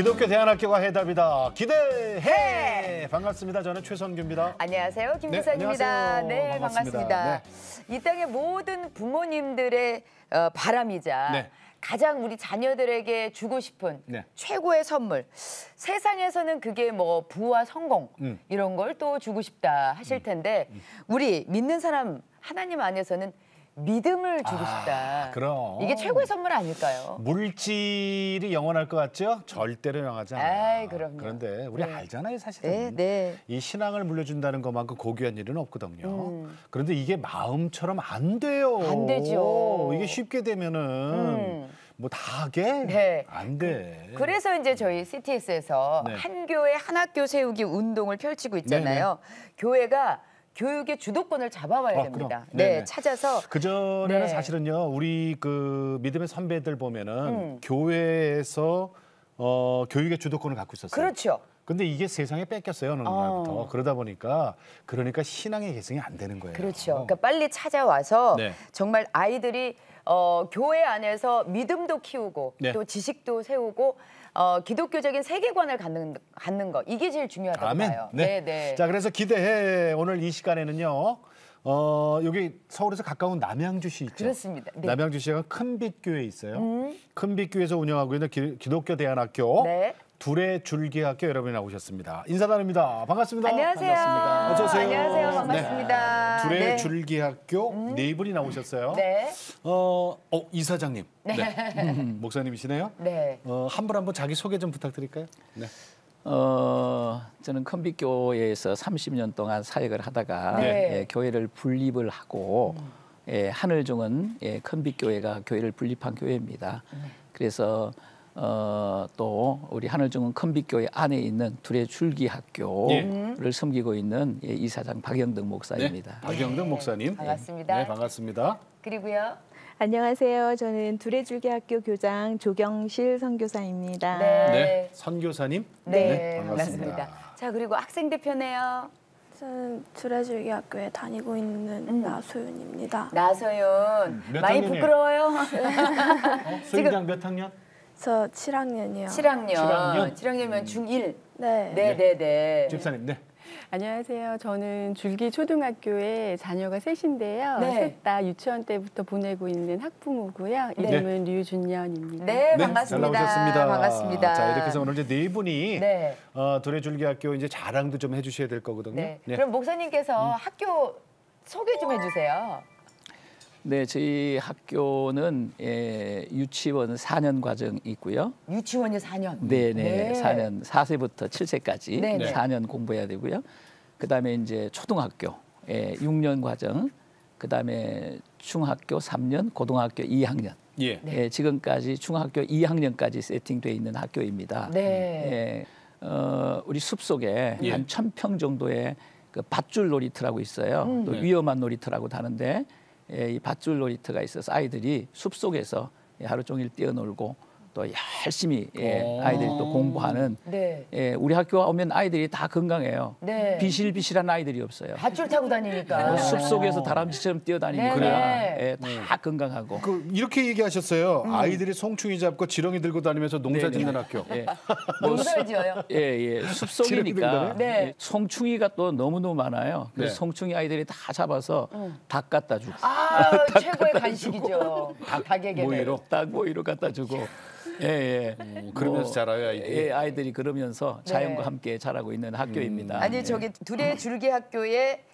기독교 대안학교가 해답이다. 기대해. 반갑습니다. 저는 최선규입니다. 안녕하세요. 김부선입니다. 네, 반갑습니다. 이 땅의 모든 부모님들의 바람이자 가장 우리 자녀들에게 주고 싶은 최고의 선물. 세상에서는 그게 뭐 부와 성공 이런 걸 또 주고 싶다 하실 텐데 우리 믿는 사람 하나님 안에서는 믿음을 주고 싶다. 그럼. 이게 최고의 선물 아닐까요? 물질이 영원할 것 같죠? 절대로 영원하지 않아요. 그럼요. 그런데 우리 알잖아요, 사실은. 이 신앙을 물려준다는 것만큼 고귀한 일은 없거든요. 그런데 이게 마음처럼 안 돼요. 안 되죠. 이게 쉽게 되면은 뭐 다 하게? 안 돼. 그래서 이제 저희 CTS에서 한 교회 한 학교 세우기 운동을 펼치고 있잖아요. 교회가 교육의 주도권을 잡아와야 됩니다. 찾아서. 그전에는 사실은요, 우리 그 믿음의 선배들 보면은 교회에서 교육의 주도권을 갖고 있었어요. 그렇죠. 근데 이게 세상에 뺏겼어요, 어느 날부터. 그러다 보니까 신앙의 계승이 안 되는 거예요. 그렇죠. 그러니까 빨리 찾아와서 정말 아이들이 교회 안에서 믿음도 키우고 또 지식도 세우고 기독교적인 세계관을 갖는 거 이게 제일 중요하다고 봐요. 자, 그래서 기대해. 오늘 이 시간에는요. 여기 서울에서 가까운 남양주시 있죠. 그렇습니다. 남양주시가 큰빛교회 있어요. 큰빛교회에서 운영하고 있는 기독교 대안학교 둘의 줄기학교 여러분이 나오셨습니다. 인사 나눕니다. 반갑습니다. 안녕하세요. 반갑습니다. 어서 오세요. 안녕하세요. 반갑습니다. 둘의 줄기학교 네 분이 나오셨어요. 이사장님. 목사님이시네요. 한 분 한 분 자기 소개 좀 부탁드릴까요? 저는 큰빛교회에서 30년 동안 사역을 하다가 교회를 분립을 하고 하늘중은 큰빛교회가 교회를 분립한 교회입니다. 그래서 또 우리 하늘중은 큰빛교회 안에 있는 둘의 줄기학교를 섬기고 있는 이사장 박영덕 목사입니다. 박영덕 목사님. 반갑습니다. 반갑습니다. 그리고요. 안녕하세요. 저는 둘의 줄기학교 교장 조경실 선교사입니다. 선교사님. 반갑습니다. 자, 그리고 학생 대표네요. 저는 둘의 줄기학교에 다니고 있는 나소윤입니다. 나소윤. 몇 많이 학년이에요? 부끄러워요. 소윤장 몇 학년? 저 7학년이요. 7학년. 7학년이면 중1. 집사님. 안녕하세요. 저는 줄기 초등학교에 자녀가 셋인데요. 셋 다 유치원 때부터 보내고 있는 학부모고요. 이름은 류준연입니다. 반갑습니다. 잘 나오셨습니다. 반갑습니다. 자, 이렇게 해서 오늘 이제 네 분이 둘의 줄기학교 이제 자랑도 좀 해주셔야 될 거거든요. 그럼 목사님께서 학교 소개 좀 해주세요. 저희 학교는 유치원 4년 과정이 있고요. 유치원이 4년? 4년, 4세부터 7세까지 4년 공부해야 되고요. 그다음에 이제 초등학교 6년 과정, 그다음에 중학교 3년, 고등학교 2학년. 지금까지 중학교 2학년까지 세팅되어 있는 학교입니다. 우리 숲속에 한 1,000평 정도의 그 밧줄 놀이터라고 있어요. 또 위험한 놀이터라고도 하는데 이 밧줄 놀이터가 있어서 아이들이 숲속에서 하루 종일 뛰어놀고 또 열심히 아이들이 또 공부하는 우리 학교 오면 아이들이 다 건강해요. 비실비실한 아이들이 없어요. 밧줄 타고 다니니까. 숲속에서 다람쥐처럼 뛰어다니니까 다 건강하고. 이렇게 얘기하셨어요. 아이들이 송충이 잡고 지렁이 들고 다니면서 농사 짓는 학교. 농사를 지어요? 숲속이니까 송충이가 또 너무너무 많아요. 그래서 송충이 아이들이 다 잡아서 닭 갖다 주고. 최고의 간식이죠. 닭에게는. 닭 모이로 갖다 주고. 그러면서 자라요, 아이들이. 아이들이 그러면서 자연과 함께 자라고 있는 학교입니다. 아니 저기 둘의 줄기학교에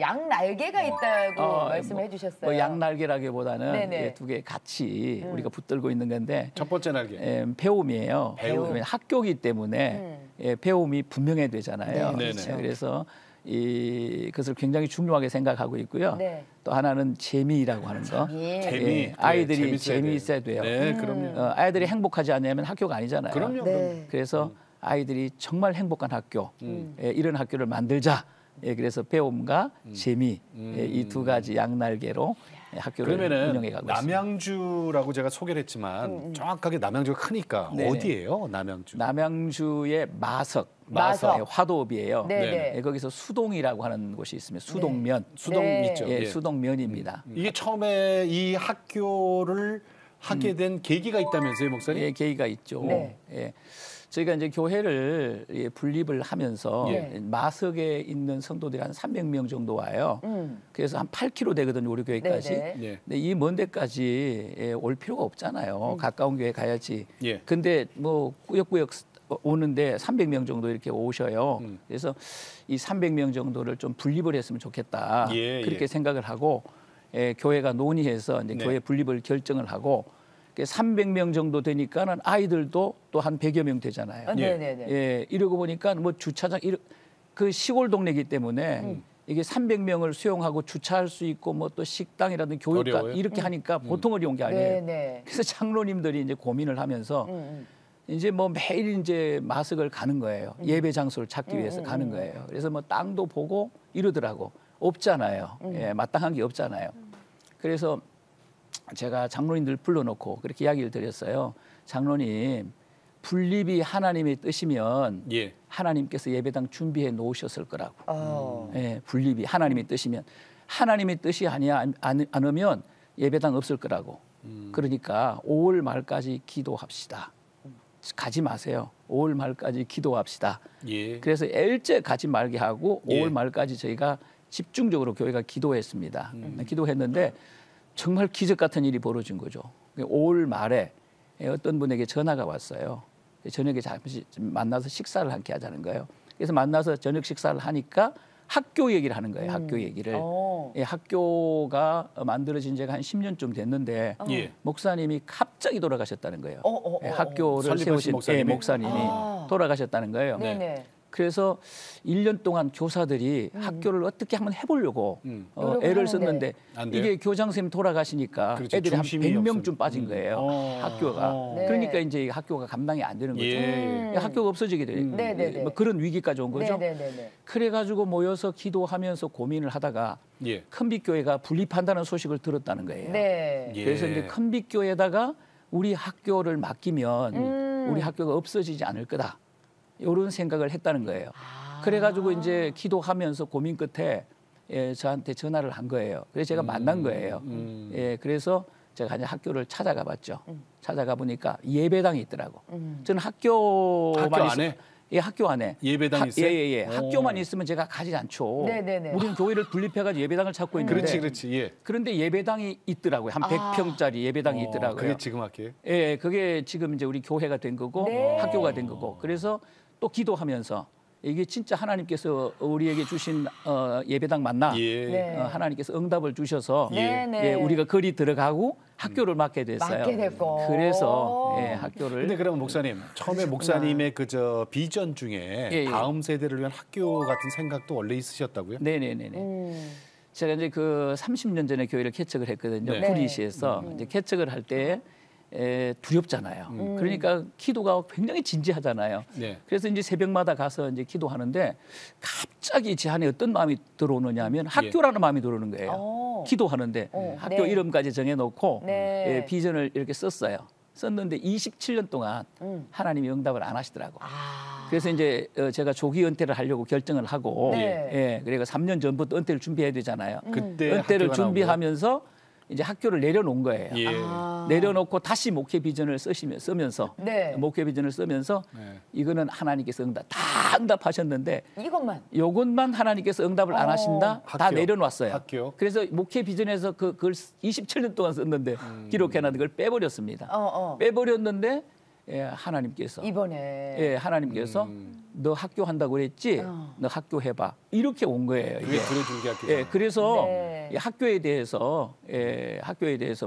양날개가 있다고 말씀해 주셨어요. 양날개라기보다는 두 개 같이 우리가 붙들고 있는 건데 첫 번째 날개 배움이에요. 학교이기 때문에 배움이 분명해야 되잖아요. 그래서 그것을 굉장히 중요하게 생각하고 있고요. 또 하나는 재미라고 하는 거. 아이들이 재미있어야 돼요. 그럼요. 아이들이 행복하지 않으면 학교가 아니잖아요. 그럼요. 그래서 아이들이 정말 행복한 학교, 이런 학교를 만들자. 그래서 배움과 재미 이 두 가지 양날개로 학교를 운영해 가고 있습니다. 남양주라고 제가 소개를 했지만 정확하게 남양주가 크니까 어디예요? 남양주의 마석. 화도읍이에요. 거기서 수동이라고 하는 곳이 있습니다. 수동면. 수동 있죠. 수동면입니다. 이게 처음에 이 학교를 하게 된 계기가 있다면서요, 목사님? 계기가 있죠. 저희가 이제 교회를 분립을 하면서 마석에 있는 성도들이 한 300명 정도 와요. 그래서 한 8km 되거든요, 우리 교회까지. 근데 이 먼 데까지 올 필요가 없잖아요. 가까운 교회 가야지. 근데 뭐 꾸역꾸역 오는데 300명 정도 이렇게 오셔요. 그래서 이 300명 정도를 좀 분립을 했으면 좋겠다. 그렇게 생각을 하고 교회가 논의해서 이제 교회 분립을 결정을 하고 300명 정도 되니까는 아이들도 또 한 100여 명 되잖아요. 이러고 보니까 뭐 주차장 그 시골 동네이기 때문에 이게 300명을 수용하고 주차할 수 있고 뭐 또 식당이라든지 교육관 어려워요? 이렇게 하니까 보통 어려운 게 아니에요. 그래서 장로님들이 이제 고민을 하면서 이제 뭐 매일 이제 마석을 가는 거예요. 예배 장소를 찾기 위해서 가는 거예요. 그래서 뭐 땅도 보고 이러더라고. 없잖아요. 마땅한 게 없잖아요. 그래서 제가 장로님들 불러놓고 그렇게 이야기를 드렸어요. 장로님, 분립이 하나님의 뜻이면 하나님께서 예배당 준비해 놓으셨을 거라고. 분립이 하나님의 뜻이면. 하나님의 뜻이 않으면 예배당 없을 거라고. 그러니까 5월 말까지 기도합시다. 가지 마세요. 5월 말까지 기도합시다. 그래서 일제 가지 말게 하고 5월 말까지 저희가 집중적으로 교회가 기도했습니다. 기도했는데 정말 기적 같은 일이 벌어진 거죠. 5월 말에 어떤 분에게 전화가 왔어요. 저녁에 잠시 만나서 식사를 함께 하자는 거예요. 그래서 만나서 저녁 식사를 하니까 학교 얘기를 하는 거예요. 학교 얘기를. 학교가 만들어진 지가 한 10년쯤 됐는데 목사님이 갑자기 돌아가셨다는 거예요. 학교를 세우신 목사님이 돌아가셨다는 거예요. 그래서 1년 동안 교사들이 학교를 어떻게 한번 해보려고 애를 썼는데 이게 교장 선생님 돌아가시니까 애들이 한 100명쯤 빠진 거예요. 학교가. 그러니까 이제 학교가 감당이 안 되는 거죠. 학교가 없어지게 되는 뭐 그런 위기까지 온 거죠. 그래가지고 모여서 기도하면서 고민을 하다가 큰빛교회가 분립한다는 소식을 들었다는 거예요. 그래서 이제 큰빛교회에다가 우리 학교를 맡기면 우리 학교가 없어지지 않을 거다. 이런 생각을 했다는 거예요. 그래가지고 이제 기도하면서 고민 끝에 저한테 전화를 한 거예요. 그래서 제가 만난 거예요. 그래서 제가 이제 학교를 찾아가 봤죠. 찾아가 보니까 예배당이 있더라고. 저는 학교 안에? 학교 안에. 예배당이 있어요? 학교만 있으면 제가 가지 않죠. 우리는 교회를 분립해가지고 예배당을 찾고 있는데. 그렇지. 그런데 예배당이 있더라고요. 한 100평짜리 예배당이 있더라고요. 그게 지금 학교예요? 그게 지금 이제 우리 교회가 된 거고 학교가 된 거고. 그래서 또 기도하면서 이게 진짜 하나님께서 우리에게 주신 예배당 맞나? 하나님께서 응답을 주셔서 우리가 거리 들어가고 학교를 맡게 됐어요. 그래서 학교를. 근데 그러면 목사님, 처음에 목사님의 그 비전 중에 다음 세대를 위한 학교 같은 생각도 원래 있으셨다고요? 제가 이제 그 30년 전에 교회를 개척을 했거든요. 구리시에서 이제 개척을 할 때 두렵잖아요. 그러니까 기도가 굉장히 진지하잖아요. 그래서 이제 새벽마다 가서 이제 기도하는데 갑자기 제 안에 어떤 마음이 들어오느냐면 학교라는 마음이 들어오는 거예요. 기도하는데 학교 이름까지 정해놓고 비전을 이렇게 썼어요. 썼는데 27년 동안 하나님이 응답을 안 하시더라고. 그래서 이제 제가 조기 은퇴를 하려고 결정을 하고 그러니까 3년 전부터 은퇴를 준비해야 되잖아요. 그때 은퇴를 준비하면서 이제 학교를 내려놓은 거예요. 내려놓고 다시 목회 비전을 쓰면서 목회 비전을 쓰면서 이거는 하나님께서 다 응답하셨는데 이것만 하나님께서 응답을 안 하신다. 다 내려놨어요. 그래서 목회 비전에서 그걸 27년 동안 썼는데 기록해놨는 걸 빼버렸습니다. 빼버렸는데 하나님께서 이번에 하나님께서 너 학교 한다고 그랬지? 너 학교 해봐. 이렇게 온 거예요. 이게 두레줄기 학교. 그래서 학교에 대해서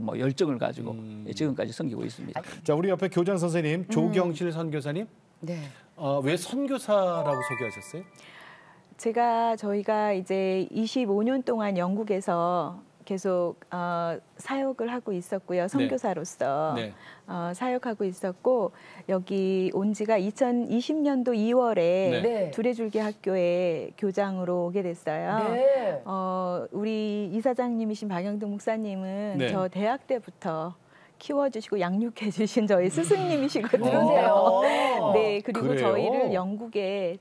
뭐 열정을 가지고 지금까지 섬기고 있습니다. 자, 우리 옆에 교장 선생님 조경실 선교사님. 왜 선교사라고 소개하셨어요? 저희가 이제 25년 동안 영국에서 계속 사역을 하고 있었고요. 선교사로서 사역하고 있었고 여기 온 지가 2020년도 2월에 두레줄기 학교에 교장으로 오게 됐어요. 우리 이사장님이신 박영등 목사님은 저 대학 때부터 키워주시고 양육해주신 저희 스승님이시거든요. 그러세요. 네, 그리고 그래요? 저희를 영국에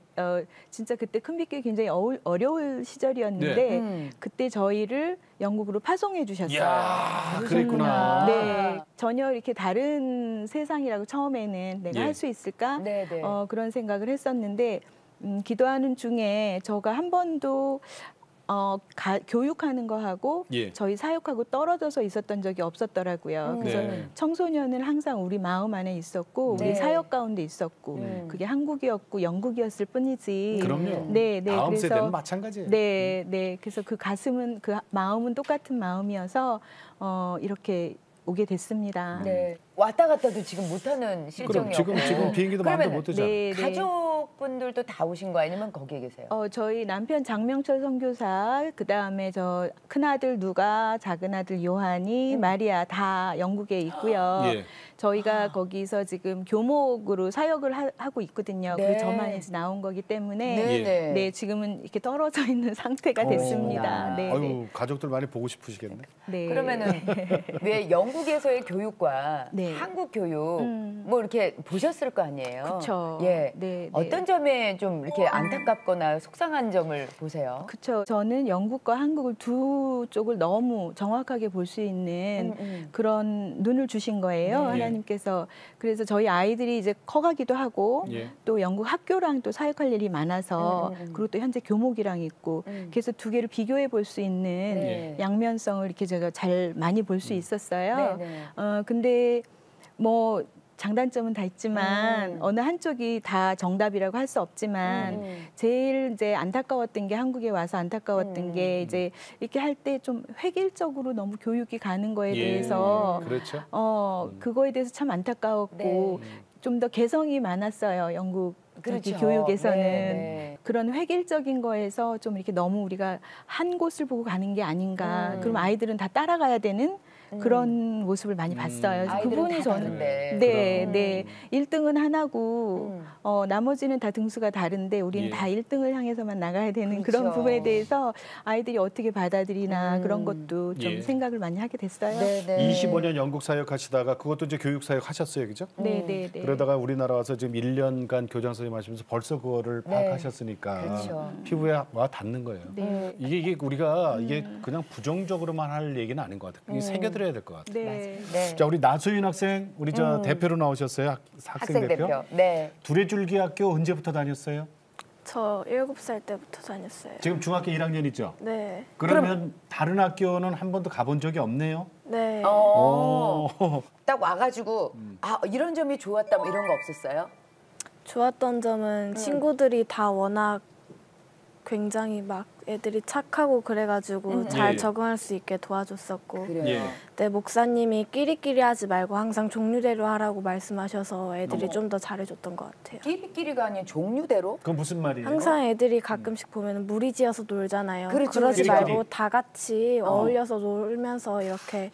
진짜 그때 큰빛교회 굉장히 어려울 시절이었는데 그때 저희를 영국으로 파송해 주셨어요. 이야, 그랬구나. 네, 전혀 이렇게 다른 세상이라고 처음에는 내가 예. 할 수 있을까 네네. 그런 생각을 했었는데 기도하는 중에 저가 한 번도 교육하는 거하고 예. 저희 사역하고 떨어져서 있었던 적이 없었더라고요. 그래서 네. 청소년은 항상 우리 마음 안에 있었고 네. 우리 사역 가운데 있었고 그게 한국이었고 영국이었을 뿐이지. 그럼요. 네, 네. 다음 그래서 세대는 마찬가지예요. 네, 네. 그래서 그 가슴은 그 마음은 똑같은 마음이어서 이렇게 오게 됐습니다. 네. 왔다 갔다도 지금 못하는 그럼 실정이었고. 지금 비행기도 마음대로 못 되잖아요. 네, 네. 가족분들도 다 오신 거 아니면 거기에 계세요? 저희 남편 장명철 선교사, 그 다음에 저 큰아들 누가, 작은아들 요한이, 마리아 다 영국에 있고요. 예. 저희가 거기서 지금 교목으로 사역을 하고 있거든요. 네. 그래서 저만 이제 나온 거기 때문에 네네. 네, 지금은 이렇게 떨어져 있는 상태가 됐습니다. 네, 네. 아유, 가족들 많이 보고 싶으시겠네. 네. 그러면은 왜 영국에서의 교육과 네. 한국 교육 뭐 이렇게 보셨을 거 아니에요? 그쵸. 예. 네, 네. 어떤 점에 좀 이렇게 안타깝거나 속상한 점을 보세요? 그렇죠. 저는 영국과 한국을 두 쪽을 너무 정확하게 볼 수 있는 그런 눈을 주신 거예요. 네. 하나님께서. 그래서 저희 아이들이 이제 커가기도 하고 예. 또 영국 학교랑 또 사역할 일이 많아서 그리고 또 현재 교목이랑 있고 그래서 두 개를 비교해 볼 수 있는 네. 양면성을 이렇게 제가 잘 많이 볼 수 있었어요. 네네. 근데 뭐 장단점은 다 있지만 어느 한쪽이 다 정답이라고 할 수 없지만 제일 이제 안타까웠던 게 한국에 와서 안타까웠던 게 이제 이렇게 할 때 좀 획일적으로 너무 교육이 가는 거에 예. 대해서 그렇죠. 그거에 대해서 참 안타까웠고 네. 좀 더 개성이 많았어요. 영국 그렇죠. 교육에서는 네, 네. 그런 획일적인 거에서 좀 이렇게 너무 우리가 한 곳을 보고 가는 게 아닌가. 그럼 아이들은 다 따라가야 되는 그런 모습을 많이 봤어요. 그래서 아이들은 그분이 다 저는 다른데. 네, 네. 1등은 하나고 나머지는 다 등수가 다른데 우리는 예. 다 1등을 향해서만 나가야 되는 그렇죠. 그런 부분에 대해서 아이들이 어떻게 받아들이나 그런 것도 좀 예. 생각을 많이 하게 됐어요. 네네. 25년 영국 사역 하시다가 그것도 이제 교육 사역 하셨어요, 그죠? 네, 네, 네. 그러다가 우리나라 와서 지금 1년간 교장 선생님 하시면서 벌써 그거를 네. 파악하셨으니까 그렇죠. 피부에 와 닿는 거예요. 네. 이게 우리가 이게 그냥 부정적으로만 할 얘기는 아닌 것 같아요. 이게 새겨들어야 될 것 같아요. 네. 네. 자, 우리 나소윤 학생, 우리 저 대표로 나오셨어요, 학생 대표. 네. 두레줄기학교 언제부터 다녔어요? 저 7살 때부터 다녔어요. 지금 중학교 1학년이죠? 네. 그러면 다른 학교는 한 번도 가본 적이 없네요? 네. 딱 와가지고 이런 점이 좋았다 뭐 이런 거 없었어요? 좋았던 점은 친구들이 다 워낙 굉장히 막 애들이 착하고 그래가지고 잘 예. 적응할 수 있게 도와줬었고 그래요. 예. 네, 목사님이 끼리끼리 하지 말고 항상 종류대로 하라고 말씀하셔서 애들이 좀 더 잘해줬던 것 같아요. 끼리끼리가 아닌 종류대로? 그건 무슨 말이에요? 항상 애들이 가끔씩 보면 무리지어서 놀잖아요. 그렇죠, 그러지 그렇죠. 말고 다 같이 어울려서 놀면서 이렇게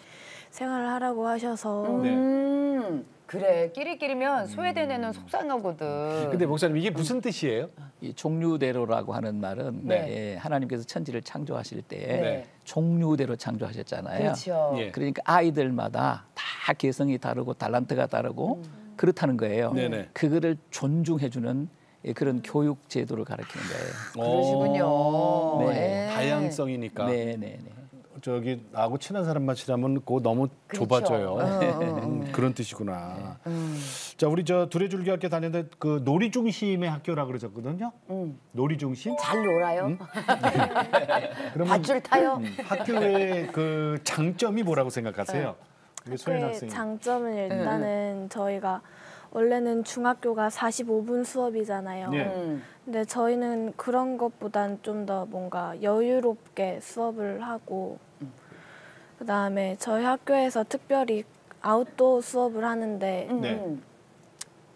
생활을 하라고 하셔서 네. 그래 끼리끼리면 소외된 애는 속상하거든. 근데 목사님 이게 무슨 뜻이에요? 이 종류대로라고 하는 말은 네. 예, 하나님께서 천지를 창조하실 때 네. 종류대로 창조하셨잖아요. 그렇죠. 예. 그러니까 아이들마다 다 개성이 다르고 달란트가 다르고 그렇다는 거예요. 네네. 그거를 존중해주는 그런 교육 제도를 가르치는 거예요. 그러시군요. 네. 네. 다양성이니까. 네네네. 저기 나하고 친한 사람만 치라면 그거 너무 그렇죠. 좁아져요. 그런 뜻이구나. 자, 우리 저 두레줄기학교 다니는데 그 놀이 중심의 학교라 그러셨거든요. 놀이 중심? 잘 놀아요. 그러면 밧줄 타요. 학교의 그 장점이 뭐라고 생각하세요? 우리 소연 학교의 학생. 장점은 일단은 저희가 원래는 중학교가 45분 수업이잖아요. 네. 근데 저희는 그런 것보단 좀 더 뭔가 여유롭게 수업을 하고 그다음에 저희 학교에서 특별히 아웃도어 수업을 하는데 네.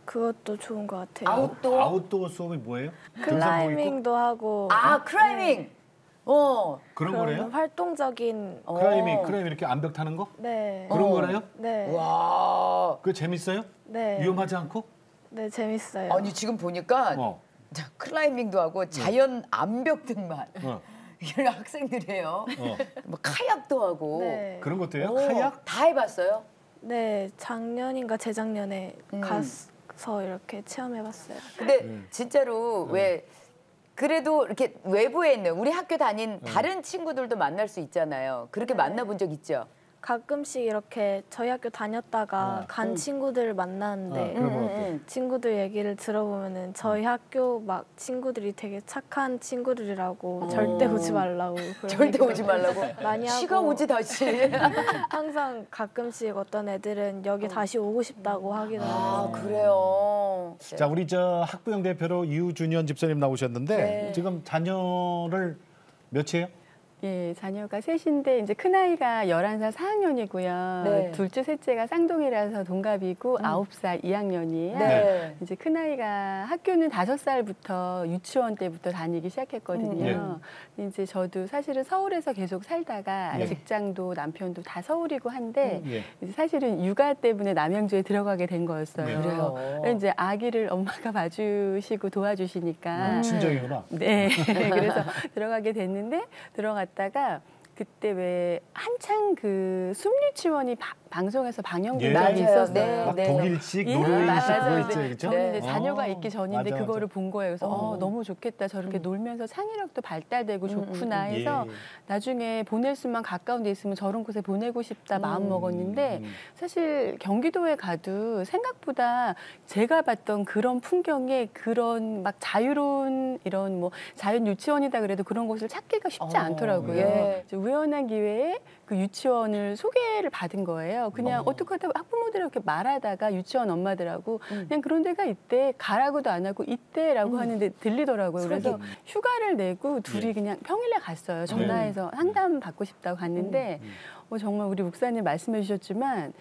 그것도 좋은 것 같아요. 아웃도어. 아웃도어 수업이 뭐예요? 등산복 입고? 클라이밍도 하고 클라이밍. 그런 그런 거래요? 활동적인 클라이밍 이렇게 암벽 타는 거? 네. 그런 거래요? 네. 와. 그거 재밌어요? 네. 위험하지 않고? 네, 재밌어요. 아니 지금 보니까 자, 클라이밍도 하고 자연 암벽 등반 이런 학생들이에요. 뭐 카약도 하고. 네. 그런 것도 해요? 오, 카약? 다 해봤어요? 네, 작년인가 재작년에 가서 이렇게 체험해봤어요. 근데 진짜로 왜 그래도 이렇게 외부에 있는 우리 학교 다닌 다른 친구들도 만날 수 있잖아요. 그렇게 만나본 적 있죠? 가끔씩 이렇게 저희 학교 다녔다가 간 친구들을 만나는데 친구들 얘기를 들어보면은 저희 학교 막 친구들이 되게 착한 친구들이라고 절대 오지 말라고 절대 오지 말라고 많이 하고 시간 오지 다시 항상 가끔씩 어떤 애들은 여기 다시 오고 싶다고 하기도 하고. 그래요. 자, 우리 저 학부형 대표로 이우준현 집사님 나오셨는데 네. 지금 자녀를 몇이에요? 예, 자녀가 셋인데 이제 큰아이가 11살 4학년이고요. 네. 둘째, 셋째가 쌍둥이라서 동갑이고 9살 2학년이에요. 네. 이제 큰아이가 학교는 5살부터 유치원 때부터 다니기 시작했거든요. 이제 저도 사실은 서울에서 계속 살다가 직장도 남편도 다 서울이고 한데 이제 사실은 육아 때문에 남양주에 들어가게 된 거였어요. 그래요. 이제 아기를 엄마가 봐주시고 도와주시니까 친정이구나. 네. 그래서 들어가게 됐는데 들어갔다가 그때 왜 한창 그 숨유치원이 방송에서 방영된 적이 있었어요. 네, 막 네. 독일식, 예, 노르웨이식 맞아요. 그거 있죠, 그렇죠? 저는 이제 자녀가 있기 전인데 맞아, 그거를 맞아. 본 거예요. 그래서 너무 좋겠다. 저렇게 놀면서 창의력도 발달되고 좋구나 해서 나중에 보낼 수만 가까운 데 있으면 저런 곳에 보내고 싶다 마음 먹었는데 사실 경기도에 가도 생각보다 제가 봤던 그런 풍경에 그런 막 자유로운 이런 뭐 자연 유치원이다 그래도 그런 곳을 찾기가 쉽지 않더라고요. 예. 이제 우연한 기회에 그 유치원을 소개를 받은 거예요. 그냥 어떻게 하다 학부모들하고 이렇게 말하다가 유치원 엄마들하고 그냥 그런 데가 있대. 가라고도 안 하고 있대라고 하는데 들리더라고요. 그래서 휴가를 내고 둘이 그냥 평일에 갔어요. 전화해서 상담 받고 싶다고 갔는데 정말 우리 목사님 말씀해 주셨지만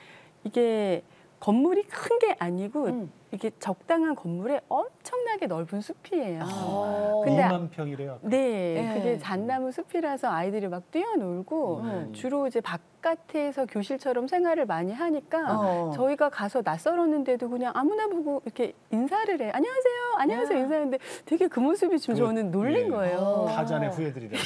이게 건물이 큰 게 아니고 이게 적당한 건물에 엄청나게 넓은 숲이에요. 근데 2만 평이래요. 네, 그게 잣나무 숲이라서 아이들이 막 뛰어놀고 주로 이제 바깥에서 교실처럼 생활을 많이 하니까 저희가 가서 낯설었는데도 그냥 아무나 보고 이렇게 인사를 해. 안녕하세요, 안녕하세요 인사하는데 되게 그 모습이 좀 저는 놀란 거예요. 타잔의 후예들이라고.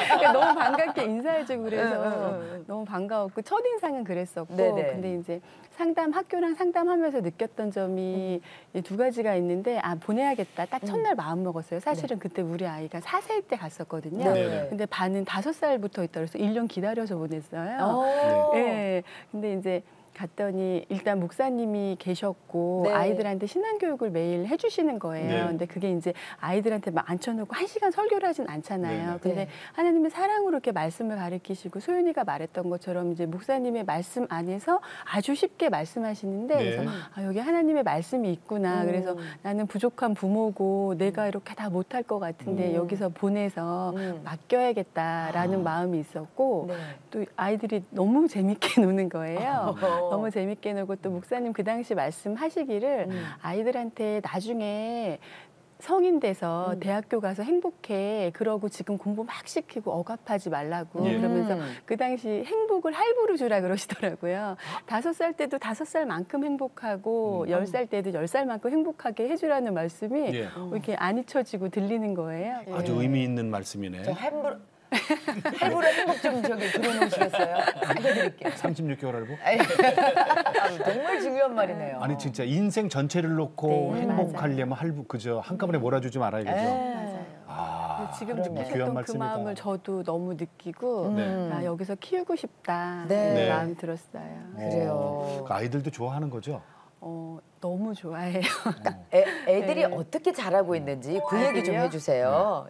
그러니까 너무 반갑게 인사해주고 그래서 너무 반가웠고 첫인상은 그랬었고 근데 이제 학교랑 상담하면서 느꼈던 점이 두 가지가 있는데 보내야겠다. 딱 첫날 마음 먹었어요. 사실은 그때 우리 아이가 4살 때 갔었거든요. 근데 반은 5살부터 있다 그래서 1년 기다려서 보냈어요. 네. 근데 이제 갔더니 일단 목사님이 계셨고 아이들한테 신앙교육을 매일 해주시는 거예요. 근데 그게 이제 아이들한테 막 앉혀놓고 1시간 설교를 하진 않잖아요. 근데 하나님의 사랑으로 이렇게 말씀을 가르치시고 소윤이가 말했던 것처럼 이제 목사님의 말씀 안에서 아주 쉽게 말씀하시는데 그래서 여기 하나님의 말씀이 있구나. 그래서 나는 부족한 부모고 내가 이렇게 다 못할 것 같은데 여기서 보내서 맡겨야겠다라는 마음이 있었고 또 아이들이 너무 재밌게 노는 거예요. 너무 재밌게 놀고 또 목사님 그 당시 말씀하시기를 아이들한테 나중에 성인 돼서 대학교 가서 행복해. 그러고 지금 공부 막 시키고 억압하지 말라고. 그러면서 그 당시 행복을 할부로 주라 그러시더라고요. 5살 때도 5살만큼 행복하고 10살 때도 10살만큼 행복하게 해주라는 말씀이 이렇게 안 잊혀지고 들리는 거예요. 아주 의미 있는 말씀이네. 저 할부로 행복 좀 저기 들어놓으시겠어요? 알려드릴게요. 36개월 할부? 정말 중요한 말이네요. 아니 진짜 인생 전체를 놓고 행복하려면 할부 그저 한꺼번에 몰아주지 말아요, 그죠? 맞아요. 지금 느끼셨던 그 마음을 저도 너무 느끼고 여기서 키우고 싶다 마음 들었어요. 그래요. 그 아이들도 좋아하는 거죠? 너무 좋아해요. 애들이 어떻게 자라고 있는지 그 얘기 좀 해주세요.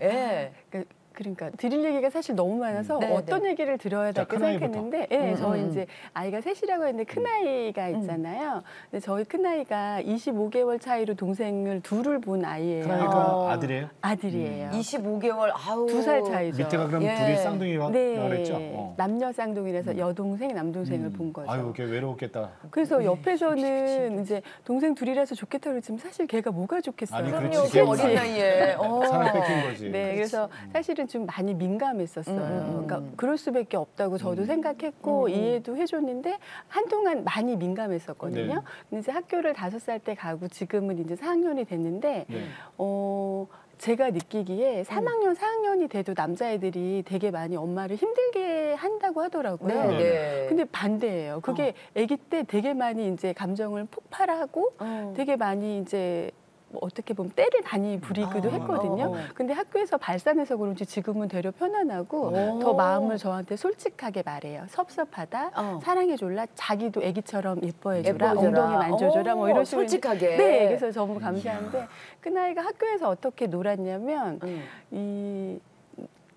그러니까 드릴 얘기가 사실 너무 많아서 어떤 얘기를 드려야 될까 생각했는데 저 이제 아이가 셋이라고 했는데 큰아이가 있잖아요. 근데 저희 큰아이가 25개월 차이로 동생을 둘을 본 아이예요. 그러니까 아들이에요? 아들이에요. 25개월, 2살 차이죠. 밑에가 그럼 둘이 쌍둥이가 그랬죠? 남녀 쌍둥이라서 여동생, 남동생을 본 거죠. 아유, 걔 외로웠겠다. 그래서 옆에서는 이제 동생 둘이라서 좋겠다 그랬지만 사실 걔가 뭐가 좋겠어요. 아니, 그럼요, 그 어린 나이에. 사랑 뺏긴 거지. 네, 그래서 사실은 좀 많이 민감했었어요. 그러니까 그럴 수밖에 없다고 저도 생각했고 이해도 해줬는데 한동안 많이 민감했었거든요. 근데 이제 학교를 5살 때 가고 지금은 이제 4학년이 됐는데 제가 느끼기에 3학년, 4학년이 돼도 남자애들이 되게 많이 엄마를 힘들게 한다고 하더라고요. 네. 근데 반대예요. 그게 아기 때 되게 많이 이제 감정을 폭발하고 되게 많이 이제 뭐 어떻게 보면 때를 많이 부리기도 했거든요. 근데 학교에서 발산해서 그런지 지금은 되려 편안하고 더 마음을 저한테 솔직하게 말해요. 섭섭하다, 사랑해줄라, 자기도 애기처럼 예뻐해줘라, 엉덩이 만져줘라, 뭐 이런 식으로. 솔직하게. 네, 그래서 너무 감사한데 그 나이가 학교에서 어떻게 놀았냐면 이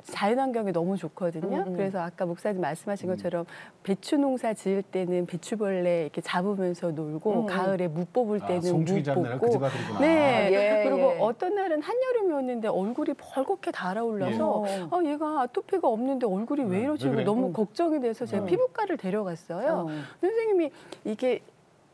자연환경이 너무 좋거든요. 그래서 아까 목사님 말씀하신 것처럼 배추 농사 지을 때는 배추벌레 이렇게 잡으면서 놀고 가을에 무 뽑을 때는 무 뽑고. 네. 예, 그리고 예. 어떤 날은 한여름이었는데 얼굴이 벌겋게 달아올라서 얘가 아토피가 없는데 얼굴이 왜 이러지? 너무 걱정이 돼서 제가 피부과를 데려갔어요. 선생님이 이게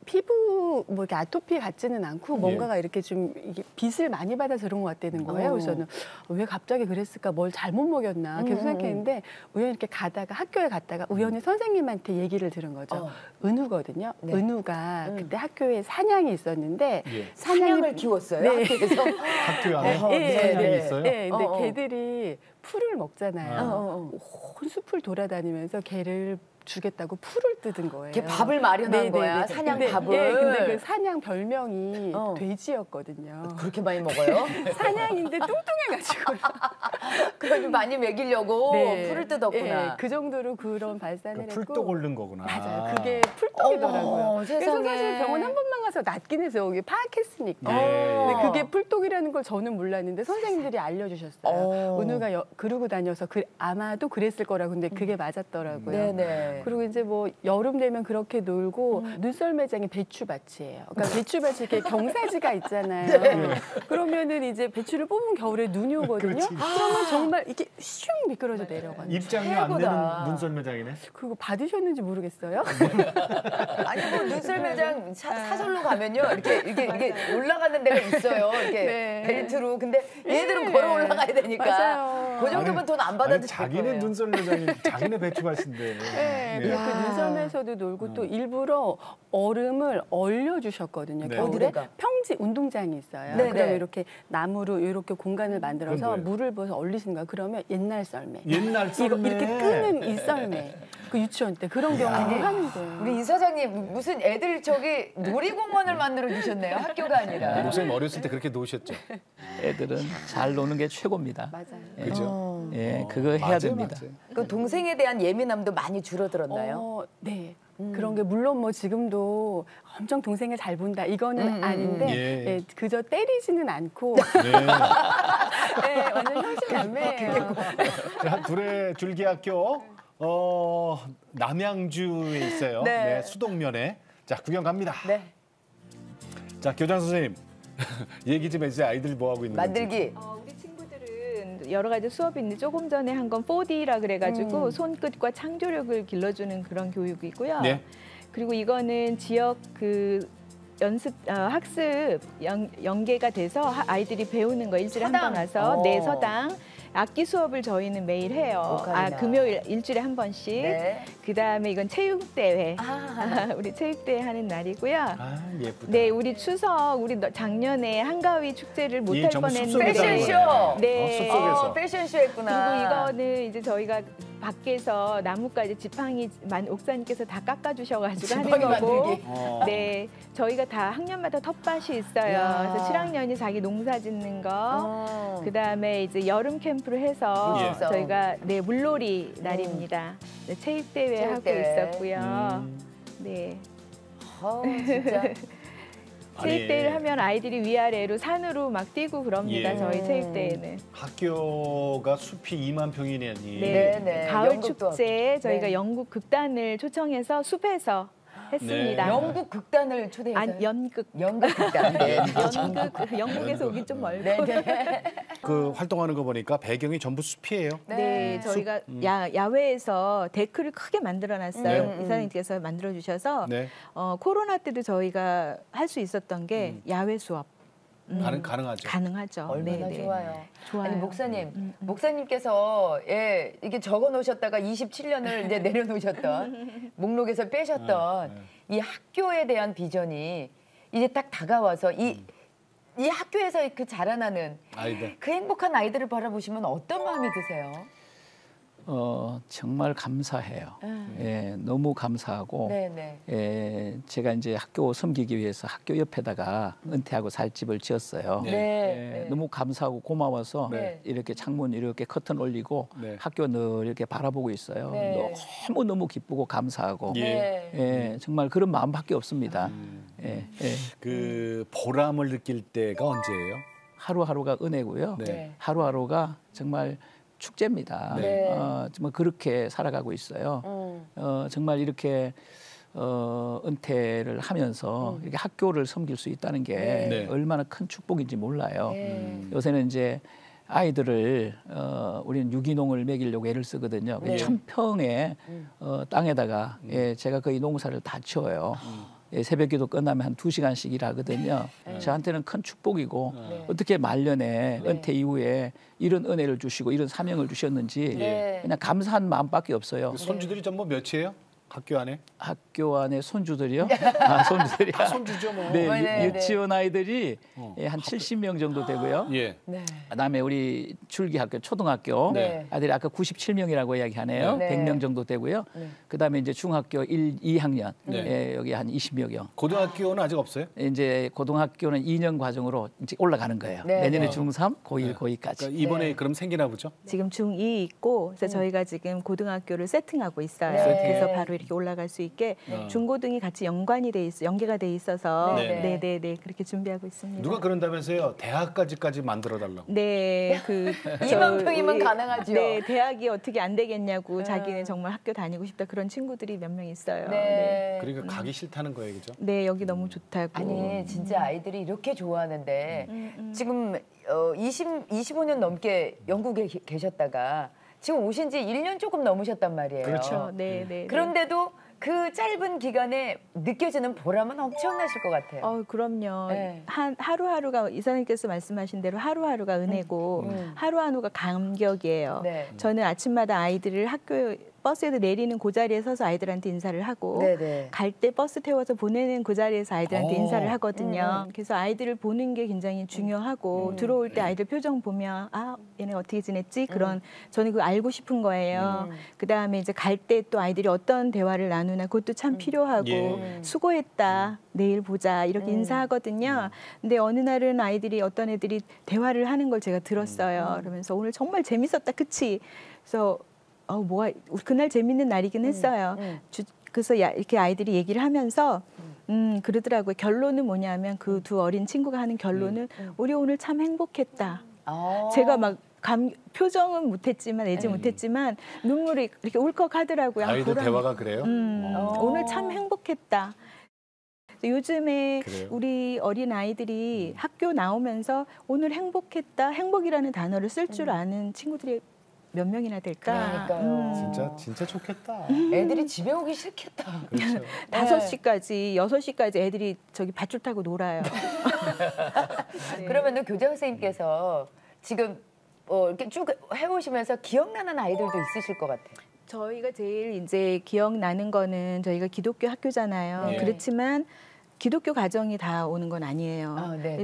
피부 뭐 이렇게 아토피 같지는 않고 뭔가가 이렇게 좀 이게 빛을 많이 받아서 그런 것 같다는 거예요. 그래서 저는 왜 갑자기 그랬을까? 뭘 잘못 먹였나? 계속 생각했는데 우연히 이렇게 가다가 학교에 갔다가 우연히 선생님한테 얘기를 들은 거죠. 은우거든요. 네. 은우가 그때 학교에 사냥이 있었는데 사냥을 키웠어요? 네. 학교에서? 학교 안에 사냥이 있어요? 네, 근데 개들이 풀을 먹잖아요. 온 숲을 돌아다니면서 개를 주겠다고 풀을 뜯은 거예요. 이렇게 밥을 마련한 거야, 사냥 밥을. 네, 근데 그 사냥 별명이 돼지였거든요. 그렇게 많이 먹어요? 사냥인데 뚱뚱해가지고. 그걸 많이 먹이려고 풀을 뜯었구나. 네, 그 정도로 그런 발산을 했고. 풀떡 오른 거구나. 맞아요. 그게 풀떡이더라고요. 그래서 사실 병원 한 번만 가서 낫긴 해서 여기 파악했으니까. 근데 그게 풀떡이라는 걸 저는 몰랐는데 선생님들이 알려주셨어요. 은우가 그러고 다녀서 아마도 그랬을 거라고. 근데 그게 맞았더라고요. 네네. 그리고 이제 뭐 여름 되면 그렇게 놀고 눈썰 매장이 배추밭이에요. 그러니까 배추밭이 이렇게 경사지가 있잖아요. 그러면은 이제 배추를 뽑은 겨울에 눈이 오거든요. 그러면 정말 이렇게 슝 미끄러져 내려가요. 입장료 안 내는 눈썰 매장이네. 그거 받으셨는지 모르겠어요. 아니 뭐 눈썰 매장 사설로 가면요 이게 올라가는 데가 있어요. 이렇게 벨트로. 근데 얘들은 걸어 올라가야 되니까. 맞아요. 그 정도면 돈 안 받아도 될 자기네 거예요. 눈썰 매장이 자기네 배추밭인데. 네, 그렇게 눈썰매에서도 놀고 또 일부러 얼음을 얼려주셨거든요. 네. 겨울에 어디다가? 평지 운동장이 있어요. 네네. 그러면 이렇게 나무로 이렇게 공간을 만들어서 그건 뭐예요? 물을 부어서 얼리시는 거예요. 그러면 옛날 썰매. 옛날 썰매. 이렇게 끄는 이 썰매. 그 유치원 때 그런 경험을 하는 거예요. 우리 이사장님 무슨 애들 저기 놀이공원을 만들어 주셨네요. 학교가 아니라. 목사님 어렸을 때 그렇게 노셨죠? 애들은 잘 노는 게 최고입니다. 맞아요. 그죠? 예, 그거 해야 맞아요, 됩니다. 맞아요. 그 동생에 대한 예민함도 많이 줄어들었나요? 네. 그런 게 물론 뭐 지금도 엄청 동생을 잘 본다 이거는 아닌데 예, 그저 때리지는 않고 네, 완전 현실 남매예요. 자, 둘의 줄기학교 남양주에 있어요. 네. 네, 수동면에. 자, 구경 갑니다. 네. 자, 교장 선생님. 얘기 좀 해주세요. 아이들 뭐 하고 있는 건지. 만들기. 우리 친구들은 여러 가지 수업이 있는데 조금 전에 한 건 4D라 그래가지고 손끝과 창조력을 길러주는 그런 교육이고요. 네. 그리고 이거는 지역 그 연습 학습 연계가 돼서 아이들이 배우는 거 일주일에 한 번 와서 네 서당. 악기 수업을 저희는 매일 해요. 금요일 일주일에 한 번씩. 네. 그다음에 이건 체육대회. 우리 체육대회 하는 날이고요. 아, 예쁘다. 네, 우리 추석, 우리 작년에 한가위 축제를 못 할 뻔했는데. 패션쇼. 네. 숲속에서. 패션쇼 했구나. 그리고 이거는 이제 저희가 밖에서 나뭇가지 지팡이 옥사님께서 다 깎아주셔가지고 하는 거고. 만들기. 네, 저희가 다 학년마다 텃밭이 있어요. 야. 그래서 7학년이 자기 농사 짓는 거. 그다음에 이제 여름 캠프를 해서 예. 저희가 네 물놀이 날입니다. 네, 체육대회 하고 체육대회. 있었고요. 네. 진짜. 체육대회를 하면 아이들이 위아래로 산으로 막 뛰고 그럽니다. 예. 저희 체육대회는. 학교가 숲이 2만 평이니. 네. 네. 가을 연극도 축제에 저희가 네. 영국 극단을 초청해서 숲에서 했습니다. 네. 영국 극단을 초대해서. 연극. 연극 극단. 네. 영국에서 오긴 좀 멀고. 네. 네. 그 활동하는 거 보니까 배경이 전부 숲이에요. 네, 저희가 야외에서 데크를 크게 만들어놨어요. 이사장님께서 만들어주셔서 네. 코로나 때도 저희가 할 수 있었던 게 야외 수업. 가능하죠. 가능하죠. 얼마나 네, 네. 좋아요. 좋아요. 아니 목사님, 목사님께서 이게 적어 놓으셨다가 27년을 이제 내려놓으셨던 목록에서 빼셨던 이 학교에 대한 비전이 이제 딱 다가와서 이 이 학교에서 그 자라나는 아이들, 그 행복한 아이들을 바라보시면 어떤 마음이 드세요? 정말 감사해요. 예, 너무 감사하고, 예, 제가 이제 학교 섬기기 위해서 학교 옆에다가 은퇴하고 살 집을 지었어요. 예, 너무 감사하고 고마워서 이렇게 창문 이렇게 커튼 올리고 학교 늘 이렇게 바라보고 있어요. 너무 기쁘고 감사하고, 예, 정말 그런 마음밖에 없습니다. 예, 예. 그 보람을 느낄 때가 언제예요? 하루하루가 은혜고요. 하루하루가 정말 축제입니다. 정말 그렇게 살아가고 있어요. 정말 이렇게 은퇴를 하면서 이렇게 학교를 섬길 수 있다는 게 얼마나 큰 축복인지 몰라요. 요새는 이제 아이들을 우리는 유기농을 먹이려고 애를 쓰거든요. 1000평의 땅에다가 제가 거의 농사를 다 지어요. 새벽기도 끝나면 한 2시간씩 일하거든요. 저한테는 큰 축복이고 어떻게 말년에 은퇴 이후에 이런 은혜를 주시고 이런 사명을 주셨는지 그냥 감사한 마음밖에 없어요. 손주들이 전부 몇이에요? 학교 안에? 학교 안에 손주들이요? 손주들이 다 손주죠 뭐. 네, 유치원 아이들이 한 70명 정도 되고요. 그다음에 우리 줄기학교, 초등학교 아이들이 아까 97명이라고 이야기하네요. 100명 정도 되고요. 그다음에 이제 중학교 1, 2학년 여기 한 20명. 고등학교는 아직 없어요? 이제 고등학교는 2년 과정으로 이제 올라가는 거예요. 내년에 중3, 고1, 고2까지. 그러니까 이번에 그럼 생기나 보죠? 지금 중2 있고 그래서 저희가 지금 고등학교를 세팅하고 있어요. 그래서 바로 이렇게 올라갈 수 있게 중고등이 같이 연계가 돼 있어서 그렇게 준비하고 있습니다. 누가 그런다면서요? 대학까지까지 만들어 달라고. 네, 그 2만 평이면 가능하죠. 네, 대학이 어떻게 안 되겠냐고 자기는 정말 학교 다니고 싶다 그런 친구들이 몇 명 있어요. 그러니까 가기 싫다는 거예요, 그죠? 네, 여기 너무 좋다고. 아니 진짜 아이들이 이렇게 좋아하는데 지금 25년 넘게 영국에 계셨다가 지금 오신 지 1년 조금 넘으셨단 말이에요. 그렇죠. 네. 그런데도 그 짧은 기간에 느껴지는 보람은 엄청나실 것 같아요. 그럼요. 하루하루가 이사님께서 말씀하신 대로 하루하루가 은혜고 하루하루가 감격이에요. 저는 아침마다 아이들을 학교 버스에서 내리는 그 자리에 서서 아이들한테 인사를 하고 갈 때 버스 태워서 보내는 그 자리에서 아이들한테 인사를 하거든요. 그래서 아이들을 보는 게 굉장히 중요하고 들어올 때 아이들 표정 보면 아 얘네 어떻게 지냈지? 그런 저는 그거 알고 싶은 거예요. 그다음에 이제 갈 때 또 아이들이 어떤 대화를 나누나 그것도 참 필요하고 수고했다. 내일 보자 이렇게 인사하거든요. 근데 어느 날은 아이들이 어떤 애들이 대화를 하는 걸 제가 들었어요. 그러면서 오늘 정말 재밌었다. 그치? 그래서 뭐가 그날 재밌는 날이긴 했어요. 그래서 이렇게 아이들이 얘기를 하면서 그러더라고요. 결론은 뭐냐면 그 두 어린 친구가 하는 결론은 우리 오늘 참 행복했다. 제가 막 표정은 못했지만 내지 못했지만 눈물이 이렇게 울컥하더라고요. 아이들 대화가 그래요? 오늘 참 행복했다. 요즘에 우리 어린 아이들이 학교 나오면서 오늘 행복했다, 행복이라는 단어를 쓸 줄 아는 친구들이 몇 명이나 될까? 그러니까요. 진짜 좋겠다. 애들이 집에 오기 싫겠다. 그렇죠. 5시까지, 6시까지 애들이 저기 밧줄 타고 놀아요. 그러면은 교장 선생님께서 지금 이렇게 쭉 해오시면서 기억나는 아이들도 있으실 것 같아요. 저희가 제일 이제 기억나는 거는 저희가 기독교 학교잖아요. 그렇지만 기독교 가정이 다 오는 건 아니에요.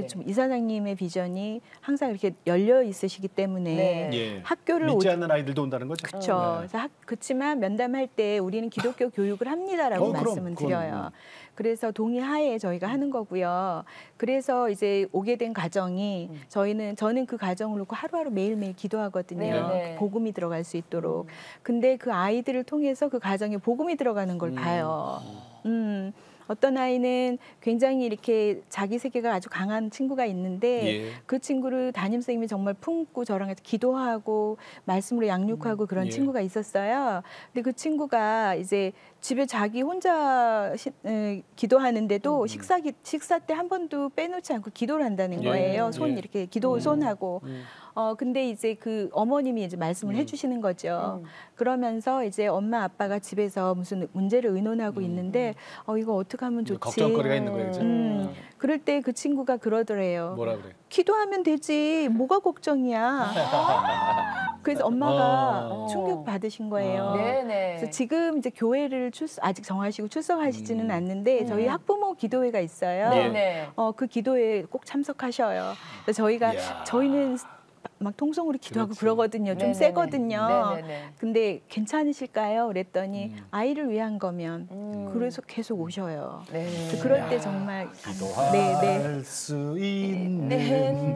좀 이사장님의 비전이 항상 이렇게 열려 있으시기 때문에 학교를 믿지 않는 아이들도 온다는 거죠. 그렇죠. 그렇지만 면담할 때 우리는 기독교 교육을 합니다라고 말씀은 드려요. 그래서 동의하에 저희가 하는 거고요. 그래서 이제 오게 된 가정이 저는 그 가정을 놓고 하루하루 매일매일 기도하거든요. 복음이 들어갈 수 있도록. 근데 그 아이들을 통해서 그 가정에 복음이 들어가는 걸 봐요. 어떤 아이는 굉장히 이렇게 자기 세계가 아주 강한 친구가 있는데 그 친구를 담임선생님이 정말 품고 저랑 같이 기도하고 말씀으로 양육하고 그런 친구가 있었어요. 근데 그 친구가 이제 집에 자기 혼자 기도하는데도 식사 때 한 번도 빼놓지 않고 기도를 한다는 거예요. 손 이렇게 기도 손하고 근데 이제 그 어머님이 이제 말씀을 해주시는 거죠. 그러면서 이제 엄마 아빠가 집에서 무슨 문제를 의논하고 있는데 이거 어떻게 하면 좋지? 걱정거리가 있는 거예요, 그죠? 그럴 때 그 친구가 그러더래요. 뭐라 그래? 기도하면 되지. 뭐가 걱정이야. 그래서 엄마가 충격 받으신 거예요. 그래서 지금 이제 교회를 아직 정하시고 출석하시지는 않는데 저희 학부모 기도회가 있어요. 그 기도회에 꼭 참석하셔요. 그래서 저희는 막 통성으로 기도하고 그러거든요. 좀 세거든요. 근데 괜찮으실까요? 그랬더니 아이를 위한 거면 그래서 계속 오셔요. 그럴 때 정말 기도할 수 있는데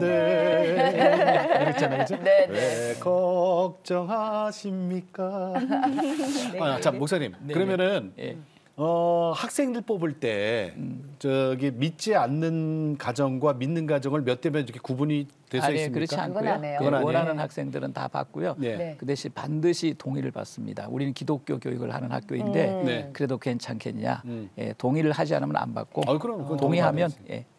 그랬잖아요. 왜 걱정하십니까? 자, 목사님. 그러면은 학생들 뽑을 때 저기 믿지 않는 가정과 믿는 가정을 몇 대 몇 이렇게 구분이 돼서 있습니까? 그렇지 않고요. 원하는 학생들은 다 받고요. 그 대신 반드시 동의를 받습니다. 우리는 기독교 교육을 하는 학교인데 그래도 괜찮겠냐? 동의를 하지 않으면 안 받고 그럼 동의하면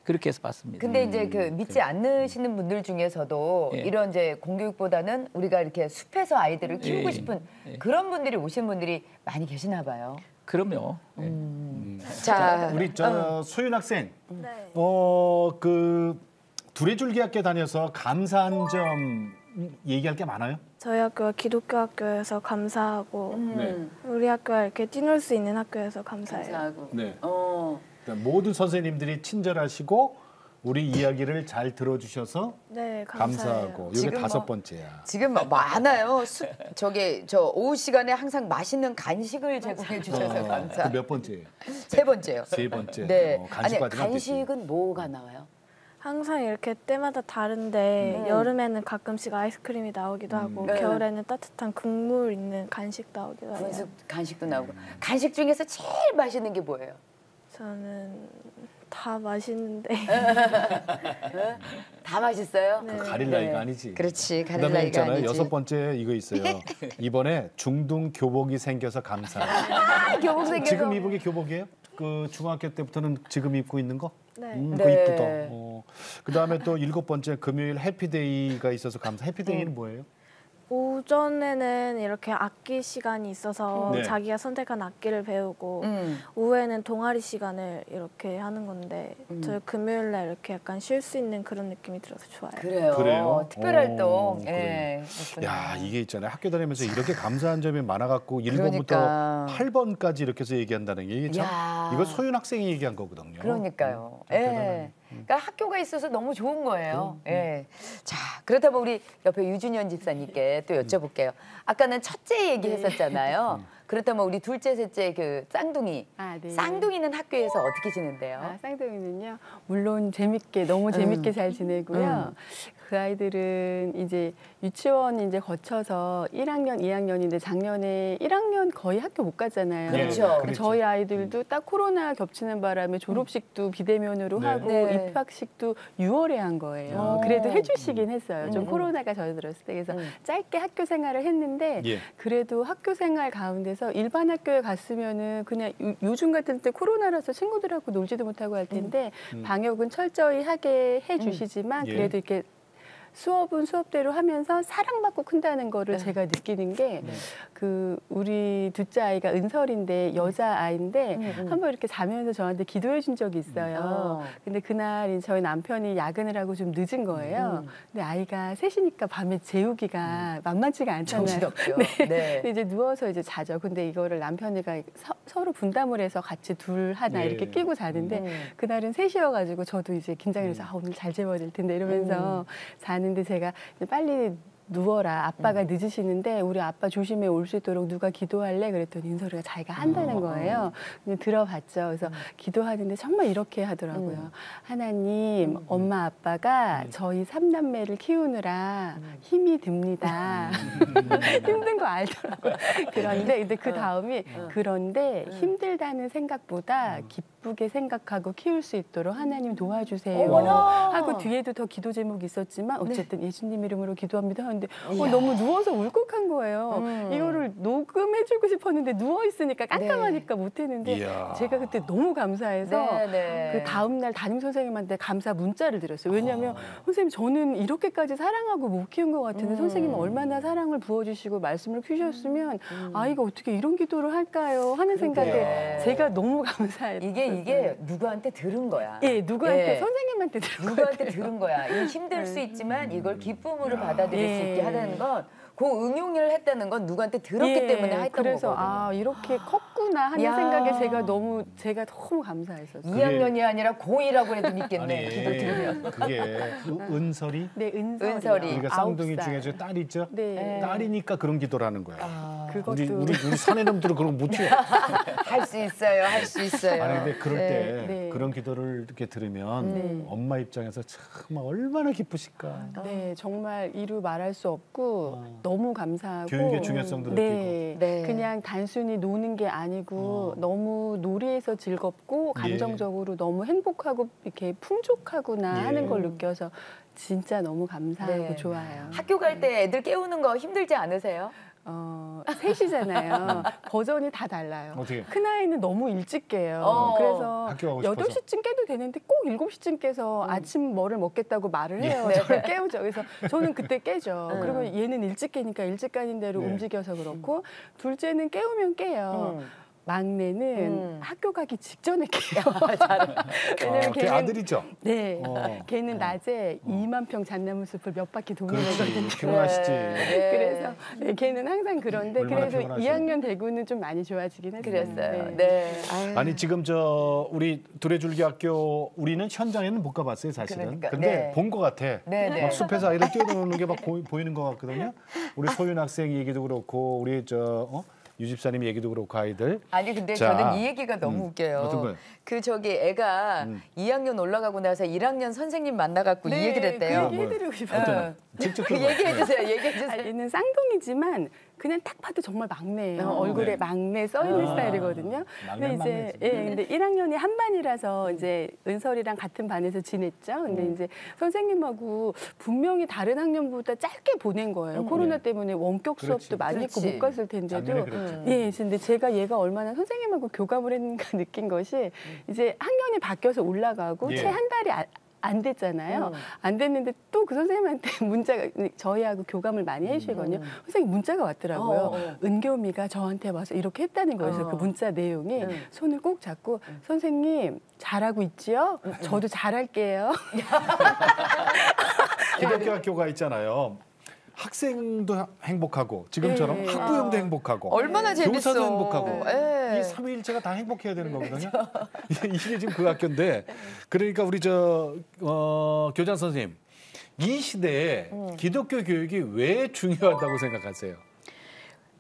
그렇게 해서 받습니다. 근데 이제 그 믿지 않으시는 분들 중에서도 이런 이제 공교육보다는 우리가 이렇게 숲에서 아이들을 키우고 싶은 그런 분들이 오신 분들이 많이 계시나 봐요. 그럼요. 자, 우리 소윤 학생, 그 두레줄기학교 다녀서 감사한 점 얘기할 게 많아요? 저희 학교가 기독교 학교여서 감사하고 우리 학교가 이렇게 뛰놀 수 있는 학교여서 감사해요. 모든 선생님들이 친절하시고 우리 이야기를 잘 들어주셔서 감사하고 이게 5번째야. 지금 많아요. 오후 시간에 항상 맛있는 간식을 제공해 주셔서 감사. 몇 번째예요? 3번째요. 3번째. 네. 간식은 뭐가 나와요? 항상 이렇게 때마다 다른데 여름에는 가끔씩 아이스크림이 나오기도 하고 겨울에는 따뜻한 국물 있는 간식 나오기도 하고. 간식도 나오고. 간식 중에서 제일 맛있는 게 뭐예요? 저는 다 맛있는데. 다 맛있어요? 가릴 나이가 아니지. 그렇지, 가릴 그다음에 나이가 아니지. 6번째 이거 있어요. 이번에 중등 교복이 생겨서 감사. 교복 생겨서. 지금 입은 게 교복이에요? 그 중학교 때부터는 지금 입고 있는 거? 네. 그거 이쁘다. 그다음에 또 7번째 금요일 해피데이가 있어서 감사. 해피데이는 뭐예요? 오전에는 이렇게 악기 시간이 있어서 자기가 선택한 악기를 배우고 오후에는 동아리 시간을 이렇게 하는 건데 저희 금요일 날 이렇게 약간 쉴 수 있는 그런 느낌이 들어서 좋아요. 그래요? 특별 활동. 야, 이게 있잖아요. 학교 다니면서 이렇게 감사한 점이 많아갖고 1번부터 8번까지 이렇게 해서 얘기한다는 게 참 이거 소윤 학생이 얘기한 거거든요. 그러니까요. 그러니까 학교가 있어서 너무 좋은 거예요. 자, 그렇다면 우리 옆에 유준현 집사님께 또 여쭤볼게요. 아까는 첫째 얘기했었잖아요. 그렇다면 우리 둘째, 셋째 그 쌍둥이. 쌍둥이는 학교에서 어떻게 지낸대요? 쌍둥이는요. 물론 너무 재밌게 잘 지내고요. 그 아이들은 이제 유치원 이제 거쳐서 1학년, 2학년인데 작년에 1학년 거의 학교 못 갔잖아요. 그렇죠. 저희 아이들도 딱 코로나 겹치는 바람에 졸업식도 비대면으로 하고 입학식도 6월에 한 거예요. 그래도 해주시긴 했어요. 좀 코로나가 저들었을 때. 그래서 짧게 학교 생활을 했는데 그래도 학교 생활 가운데서 일반 학교에 갔으면은 그냥 요즘 같은 때 코로나라서 친구들하고 놀지도 못하고 할 텐데 방역은 철저히 하게 해주시지만 그래도 이렇게 수업은 수업대로 하면서 사랑받고 큰다는 거를 제가 느끼는 게 그 우리 둘째 아이가 은설인데 여자아이인데 한번 이렇게 자면서 저한테 기도해 준 적이 있어요. 근데 그날 저희 남편이 야근을 하고 좀 늦은 거예요. 근데 아이가 셋이니까 밤에 재우기가 만만치가 않잖아요. 정신없죠. 근데 이제 누워서 이제 자죠. 근데 이거를 남편이가 서로 분담을 해서 같이 둘 하나 이렇게 끼고 자는데 그날은 셋이어가지고 저도 이제 긴장해서 오늘 잘 재워야 될 텐데 이러면서 자는데 제가 빨리 누워라. 아빠가 늦으시는데 우리 아빠 조심해 올 수 있도록 누가 기도할래? 그랬더니 인설이가 자기가 한다는 거예요. 근데 들어봤죠. 그래서 기도하는데 정말 이렇게 하더라고요. 하나님, 엄마 아빠가 저희 3남매를 키우느라 힘이 듭니다. 힘든 거 알더라고요. 그런데 근데 그 다음이 그런데 힘들다는 생각보다 기쁘게 생각하고 키울 수 있도록 하나님 도와주세요. 하고 뒤에도 더 기도 제목이 있었지만 어쨌든 예수님 이름으로 기도합니다 하는데 너무 누워서 울컥한 거예요. 이거를 녹음해주고 싶었는데 누워 있으니까 깜깜하니까 못했는데 제가 그때 너무 감사해서 그 다음 날 담임 선생님한테 감사 문자를 드렸어요. 왜냐하면 선생님 저는 이렇게까지 사랑하고 못 키운 것 같은데 선생님은 얼마나 사랑을 부어주시고 말씀을 주셨으면 아이가 어떻게 이런 기도를 할까요? 하는 생각에 제가 너무 감사했어요. 이게 누구한테 들은 거야. 예, 누구한테 선생님한테 들은 누구한테 들은 거야. 이 힘들 수 있지만 이걸 기쁨으로 받아들일 수 있게 하는 건 그 응용을 했다는 건 누구한테 들었기 때문에 했던 그래서 거거든요. 이렇게 컸구나 하는 생각에 제가 너무 감사했었어요. 2학년이 아니라 고1이라고 해도 믿겠네. 기도 들으면. 그게 은설이? 네, 은설이. 그러니까 쌍둥이 중에 저 딸이죠? 네. 딸이니까 그런 기도를 하는 거야. 그것도 우리 사내 놈들은 그런 거 못해요. 할 수 있어요. 할 수 있어요. 아니 근데 그럴 때 그런 기도를 이렇게 들으면 엄마 입장에서 참 얼마나 기쁘실까. 네, 정말 이루 말할 수 없고 너무 감사하고 교육의 중요성도 느끼고. 그냥 단순히 노는 게 아니고 너무 놀이에서 즐겁고 감정적으로 너무 행복하고 이렇게 풍족하구나 하는 걸 느껴서 진짜 너무 감사하고 좋아요. 학교 갈 때 애들 깨우는 거 힘들지 않으세요? 셋이잖아요. 버전이 다 달라요. 어떻게? 큰아이는 너무 일찍 깨요. 그래서 학교 가고 싶어서. 8시쯤 깨도 되는데 꼭 7시쯤 깨서 아침 뭐를 먹겠다고 말을 해요. 저를 깨우죠. 그래서 저는 그때 깨죠. 그러면 얘는 일찍 깨니까 일찍 가는 대로 움직여서 그렇고 둘째는 깨우면 깨요. 막내는 학교 가기 직전에 깨요. 왜냐면 걔 아들이죠? 네. 걔는 낮에 2만 평 잣나무 숲을 몇 바퀴 도는 거거든요. 피곤하시지. 그래서 걔는 항상 그런데 그래서 2학년 되고는 좀 많이 좋아지긴 했어요. 그랬어요. 아니 지금 우리 두레줄기학교 우리는 현장에는 못 가봤어요 사실은. 그러니까, 근데 본 것 같아. 막 숲에서 아이들 뛰어노는 게 막 보이는 것 같거든요. 우리 소윤 학생 얘기도 그렇고 우리 유 집사님 얘기도 그렇고 아이들. 아니 근데 저는 이 얘기가 너무 웃겨요. 어떤 거요? 애가 2학년 올라가고 나서 1학년 선생님 만나갖고 이 얘기를 했대요. 그 얘기 해드리고 싶어요. 직접 그 얘기해주세요. 얘기해주세요. 얘는 쌍둥이지만 그냥 딱 봐도 정말 막내예요. 얼굴에 막내 써있는 스타일이거든요. 근데 근데 1학년이 한 반이라서 이제 은설이랑 같은 반에서 지냈죠. 근데 이제 선생님하고 분명히 다른 학년보다 짧게 보낸 거예요. 코로나 때문에 원격 수업도 많이 있고 못 갔을 텐데도. 근데 제가 얘가 얼마나 선생님하고 교감을 했는가 느낀 것이 이제 학년이 바뀌어서 올라가고 채 한 달이 안 됐잖아요. 안 됐는데 또 그 선생님한테 문자가 저희하고 교감을 많이 해주시거든요. 선생님 문자가 왔더라고요. 은교미가 저한테 와서 이렇게 했다는 거예요. 그 문자 내용이 손을 꼭 잡고 선생님 잘하고 있지요? 저도 잘할게요. 기독교 학교가 있잖아요. 학생도 행복하고 지금처럼 학부형도 행복하고 얼마나 재밌어. 교사도 행복하고 이 삼위일체가 다 행복해야 되는 거거든요. 이게 지금 그 학교인데 그러니까 우리 교장 선생님 이 시대에 기독교 교육이 왜 중요하다고 생각하세요?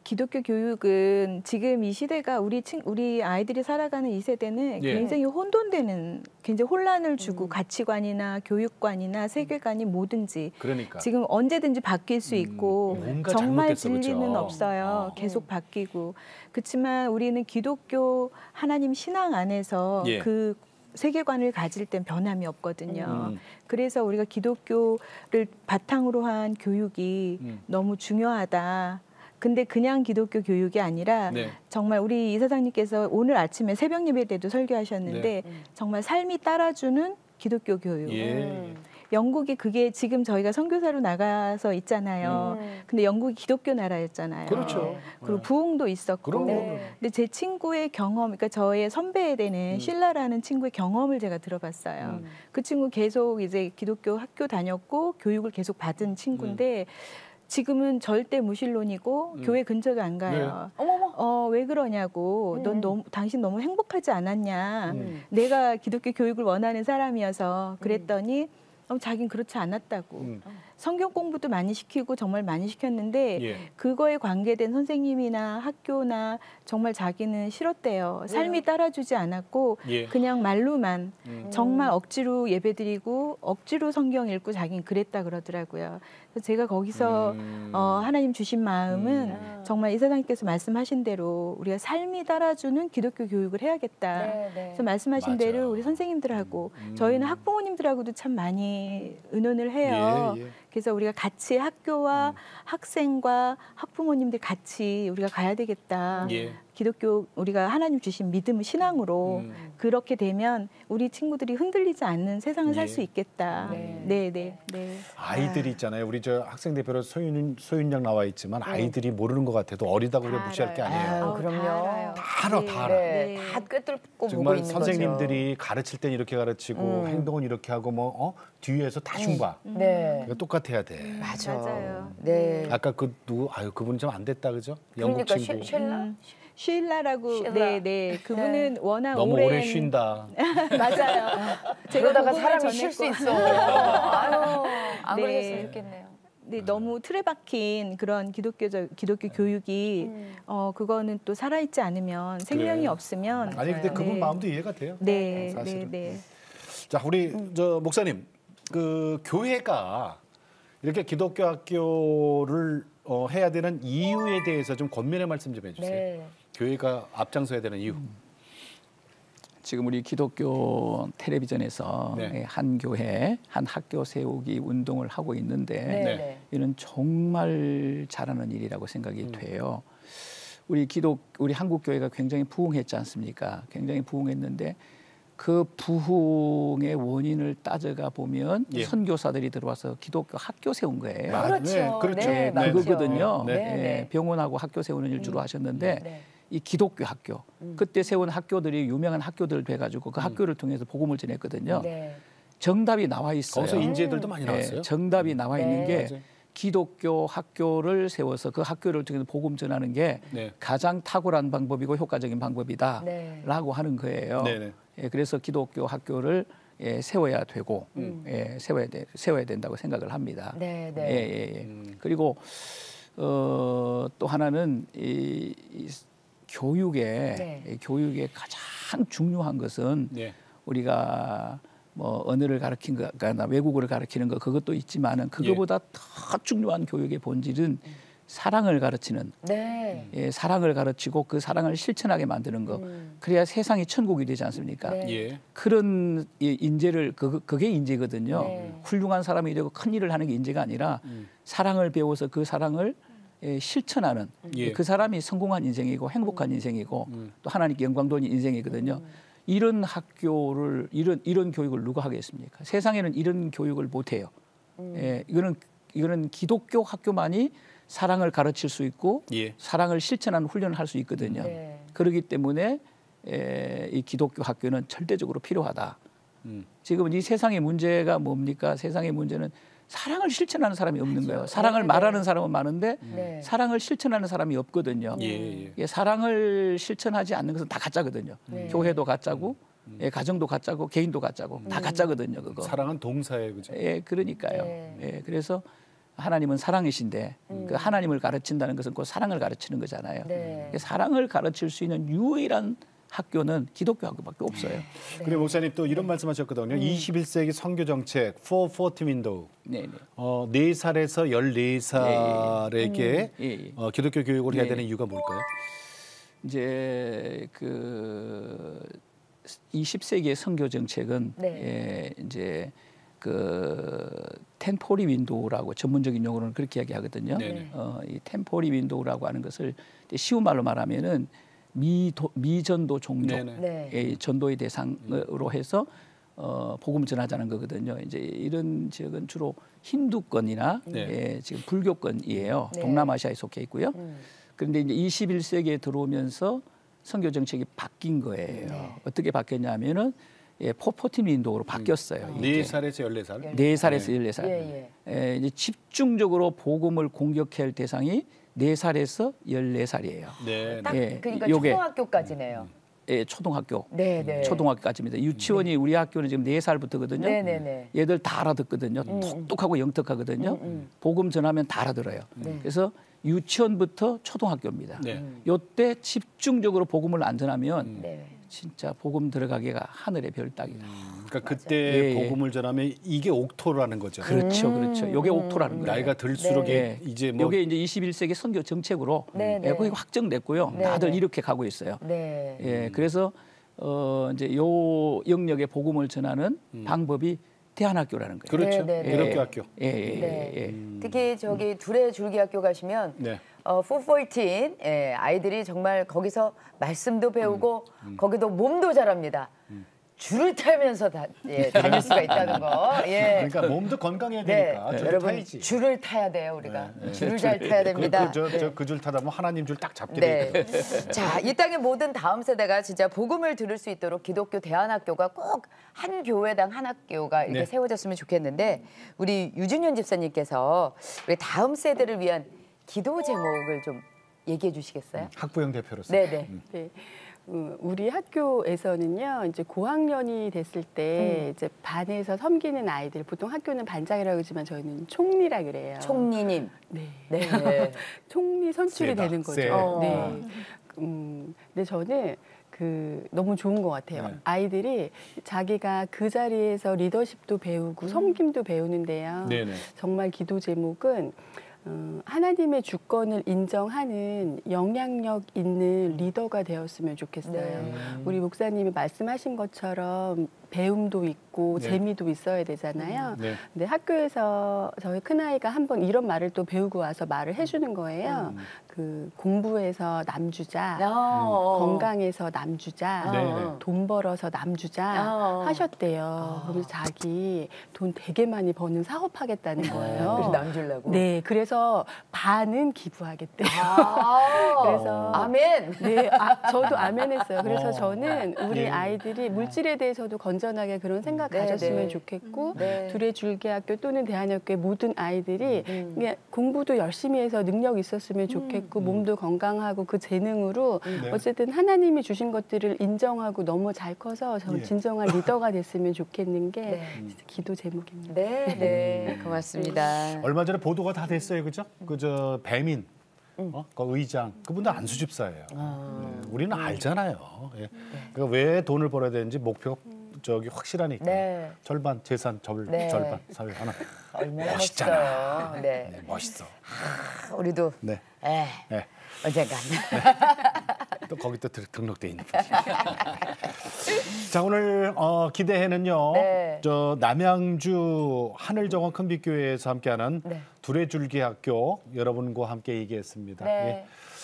기독교 교육은 지금 이 시대가 우리 아이들이 살아가는 이 세대는 굉장히 혼돈되는, 굉장히 혼란을 주고 가치관이나 교육관이나 세계관이 뭐든지 그러니까. 지금 언제든지 바뀔 수 있고 정말 진리는 그렇죠? 없어요. 계속 바뀌고. 그렇지만 우리는 기독교 하나님 신앙 안에서 그 세계관을 가질 땐 변함이 없거든요. 그래서 우리가 기독교를 바탕으로 한 교육이 너무 중요하다. 근데 그냥 기독교 교육이 아니라 정말 우리 이사장님께서 오늘 아침에 새벽 예배 때도 설교하셨는데 정말 삶이 따라주는 기독교 교육. 영국이 그게 지금 저희가 선교사로 나가서 있잖아요. 근데 영국이 기독교 나라였잖아요. 그렇죠. 그리고 부흥도 있었고. 근데 제 친구의 경험, 그러니까 저의 선배에 되는 신라라는 친구의 경험을 제가 들어봤어요. 그 친구 계속 이제 기독교 학교 다녔고 교육을 계속 받은 친구인데 지금은 절대 무신론이고 교회 근처도 안 가요. 왜 그러냐고. 당신 너무 행복하지 않았냐. 내가 기독교 교육을 원하는 사람이어서 그랬더니 자긴 그렇지 않았다고. 성경 공부도 많이 시키고 정말 많이 시켰는데 예. 그거에 관계된 선생님이나 학교나 정말 자기는 싫었대요. 삶이 따라주지 않았고 예. 그냥 말로만 정말 억지로 예배드리고 억지로 성경 읽고 자기는 그랬다 그러더라고요. 그래서 제가 거기서 하나님 주신 마음은 정말 이사장님께서 말씀하신 대로 우리가 삶이 따라주는 기독교 교육을 해야겠다. 네, 네. 그래서 말씀하신 맞아. 대로 우리 선생님들하고 저희는 학부모님들하고도 참 많이 의논을 해요. 예, 예. 그래서 우리가 같이 학교와 학생과 학부모님들 같이 우리가 가야 되겠다. 예. 기독교 우리가 하나님 주신 믿음을 신앙으로 그렇게 되면 우리 친구들이 흔들리지 않는 세상을 살 수 있겠다. 네, 네, 네. 아이들이 있잖아요. 우리 저 학생 대표로 소윤 양 나와 있지만 아이들이 모르는 것 같아도 어리다고 그래 무시할 게 아니에요. 아유, 그럼요. 다 알아, 다 알아. 네, 다 꿰뚫고 보고 정말 있는 선생님들이 가르칠 땐 이렇게 가르치고 행동은 이렇게 하고 뭐 뒤에서 다 흉봐. 거죠. 네. 이거 똑같아야 돼. 맞아요. 네. 아까 그 누구 그분 좀 안 됐다 그죠? 영국 그러니까 친구. 쉘라? 쉴라라고 쉴라. 네, 네. 그분은 워낙 너무 오랜 오래 쉰다. 맞아요. 그러다가 복음을 사람이 쉴 수 전했고. 있어. 아유, 안 네. 그러셨으면 좋겠네요. 네, 너무 틀에 박힌 그런 기독교 교육이 그거는 또 살아있지 않으면 생명이 그래. 없으면 아니 근데 그분 네. 마음도 이해가 돼요. 네, 네, 사실은. 네. 자, 우리 저 목사님, 그 교회가 이렇게 기독교 학교를 해야 되는 이유에 대해서 좀 권면의 말씀 좀 해주세요. 네. 교회가 앞장서야 되는 이유. 지금 우리 기독교 텔레비전에서 네. 한 교회, 한 학교 세우기 운동을 하고 있는데 네. 네. 네. 이는 정말 잘하는 일이라고 생각이 돼요. 우리 한국 교회가 굉장히 부흥했지 않습니까? 굉장히 부흥했는데 그 부흥의 원인을 따져가 보면 예. 선교사들이 들어와서 기독교 학교 세운 거예요. 그렇죠. 네, 그렇죠. 네, 맞죠. 그거거든요. 네. 네. 병원하고 학교 세우는 일 주로 하셨는데 네. 이 기독교 학교 그때 세운 학교들이 유명한 학교들 돼가지고 그 학교를 통해서 복음을 전했거든요. 네. 정답이 나와 있어요. 거기서 인재들도 많이 나왔어요. 정답이 나와 네. 있는 게 맞아요. 기독교 학교를 세워서 그 학교를 통해서 복음 전하는 게 네. 가장 탁월한 방법이고 효과적인 방법이다라고 네. 하는 거예요. 네네. 그래서 기독교 학교를 세워야 되고 세워야 된다고 생각을 합니다. 네, 네. 그리고 또 하나는 이 교육의 가장 중요한 것은 네. 우리가 뭐 언어를 가르친 거나 외국어를 가르치는 거 그것도 있지만은 그거보다 더 중요한 교육의 본질은 사랑을 가르치는 네. 사랑을 가르치고 그 사랑을 실천하게 만드는 거 그래야 세상이 천국이 되지 않습니까? 네. 예. 그런 인재를 그게 인재거든요. 네. 훌륭한 사람이 되고 큰 일을 하는 게 인재가 아니라 사랑을 배워서 그 사랑을 실천하는 예. 그 사람이 성공한 인생이고 행복한 인생이고 또 하나님께 영광 돌리는 인생이거든요. 이런 학교를 이런 교육을 누가 하겠습니까? 세상에는 이런 교육을 못 해요. 이거는 기독교 학교만이 사랑을 가르칠 수 있고 예. 사랑을 실천하는 훈련을 할 수 있거든요. 네. 그렇기 때문에 이 기독교 학교는 절대적으로 필요하다. 지금 이 세상의 문제가 뭡니까? 세상의 문제는 사랑을 실천하는 사람이 없는 거예요. 사랑을 네, 말하는 네. 사람은 많은데 네. 사랑을 실천하는 사람이 없거든요. 예. 사랑을 실천하지 않는 것은 다 가짜거든요. 네. 교회도 가짜고 가정도 가짜고 개인도 가짜고 다 가짜거든요. 그거. 사랑은 동사예요, 그죠? 그러니까요. 네. 그래서 하나님은 사랑이신데 그 하나님을 가르친다는 것은 그 사랑을 가르치는 거잖아요. 네. 사랑을 가르칠 수 있는 유일한 학교는 기독교 학교밖에 없어요. 그리고 목사님 또 이런 말씀하셨거든요. 21세기 선교 정책 440 윈도우. 네. 4살에서 14살에게 기독교 교육을 해야 네. 되는 이유가 뭘까요? 이제 그 20세기의 선교 정책은 이제 그 템포리 윈도우라고 전문적인 용어로는 그렇게 이야기하거든요. 이 템포리 윈도우라고 하는 것을 쉬운 말로 말하면은 미전도 종족의 전도의 대상으로 해서 복음을 전하자는 거거든요. 이제 이런 지역은 주로 힌두권이나 지금 불교권이에요. 동남아시아에 속해 있고요. 그런데 이제 21세기에 들어오면서 선교 정책이 바뀐 거예요. 어떻게 바뀌었냐면은 414 윈도우로 바뀌었어요. 4살에서 14살? 4살에서 14살. 이제 집중적으로 복음을 공격해야 할 대상이 4살에서 14살이에요. 네. 딱 그러니까 요게. 초등학교까지네요. 초등학교, 네. 초등학교까지입니다. 유치원이 우리 학교는 지금 4살부터거든요. 네. 얘들 다 알아듣거든요. 똑똑하고 영특하거든요. 복음 전하면 다 알아들어요. 그래서 유치원부터 초등학교입니다. 요때 집중적으로 복음을 안 전하면 진짜 복음 들어가기가 하늘의 별 따기다. 그러니까 그때 복음을 전하면 이게 옥토라는 거죠. 그렇죠. 요게 옥토라는 거예요. 나이가 들수록 이제 뭐 요게 이제 21세기 선교 정책으로 거의 확정됐고요. 다들 이렇게 가고 있어요. 그래서 이제 요 영역의 복음을 전하는 방법이 대안학교라는 거예요. 그렇죠. 기독교 학교. 특히 저기 둘의 줄기학교 가시면 414 아이들이 정말 거기서 말씀도 배우고 거기도 몸도 자랍니다. 줄을 타면서 다닐 수가 있다는 거. 그러니까 몸도 건강해야 되니까 줄을 여러분 타야지. 줄을 타야 돼요 우리가. 줄을 잘 타야 됩니다. 그 줄 타다 보면 하나님 줄 딱 잡게 돼요. 자, 이 땅의 모든 다음 세대가 진짜 복음을 들을 수 있도록 기독교 대안학교가 꼭 한 교회당 한 학교가 이렇게 세워졌으면 좋겠는데 우리 유준현 집사님께서 우리 다음 세대를 위한 기도 제목을 좀 얘기해 주시겠어요? 학부형 대표로서. 네. 우리 학교에서는요, 이제 고학년이 됐을 때 이제 반에서 섬기는 아이들, 보통 학교는 반장이라고 하지만 저희는 총리라 그래요. 총리님. 네. 총리 선출이 되는 거죠. 근데 저는 너무 좋은 것 같아요. 아이들이 자기가 그 자리에서 리더십도 배우고 섬김도 배우는데요. 정말 기도 제목은 하나님의 주권을 인정하는 영향력 있는 리더가 되었으면 좋겠어요. 우리 목사님이 말씀하신 것처럼 배움도 있고 재미도 있어야 되잖아요. 근데 학교에서 저희 큰아이가 한번 이런 말을 또 배우고 와서 말을 해주는 거예요. 공부해서 남주자, 건강해서 남주자, 돈 벌어서 남주자 하셨대요. 그러면서 자기 돈 되게 많이 버는 사업하겠다는 거예요. 그래서 남주려고? 네, 그래서 반은 기부하겠대요. 그래서 아멘. 네, 저도 아멘했어요. 그래서 저는 우리 아이들이 물질에 대해서도 건전하게 그런 생각 가졌으면 좋겠고 둘의 줄기학교 또는 대안학교의 모든 아이들이 그냥 공부도 열심히 해서 능력 있었으면 좋겠고 몸도 건강하고 그 재능으로 어쨌든 하나님이 주신 것들을 인정하고 너무 잘 커서 진정한 리더가 됐으면 좋겠는 게 진짜 기도 제목입니다. 네, 고맙습니다. 얼마 전에 보도가 다 됐어요, 그죠? 그저 배민, 그 의장, 그분들 안수집사예요. 우리는 알잖아요. 그러니까 왜 돈을 벌어야 되는지 목표가 확실하니까 절반 재산 절반 사회 하나. 얼마나 멋있잖아. 멋있어요. 멋있어. 우리도 언젠간 또 거기 또 등록돼 있는 분이. 자, 오늘 기대해는요. 저 남양주 하늘정원 큰빛교회에서 함께하는 둘의 줄기학교 여러분과 함께 얘기했습니다.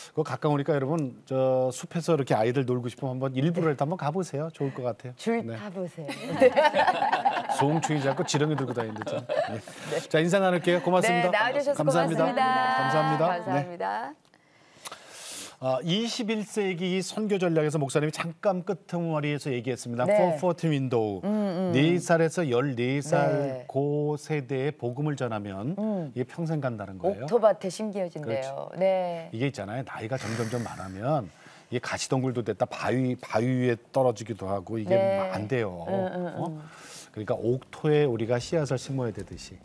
그거 가까우니까 여러분 저 숲에서 이렇게 아이들 놀고 싶으면 한번 일부러라도 한번 가보세요. 좋을 것 같아요. 줄 타보세요. 소홍충이 자꾸 지렁이 들고 다니는데. 자, 인사 나눌게요. 고맙습니다. 나와주셔서 감사합니다. 고맙습니다. 감사합니다. 21세기 선교 전략에서 목사님이 잠깐 끄트머리에서 얘기했습니다. 440 윈도우. 4살에서 14살 고 세대에 복음을 전하면 이게 평생 간다는 거예요. 옥토밭에 심겨진대요. 이게 있잖아요. 나이가 점점점 많으면 이게 가시덩굴도 됐다 바위 위에 떨어지기도 하고 이게 안 돼요. 그러니까 옥토에 우리가 씨앗을 심어야 되듯이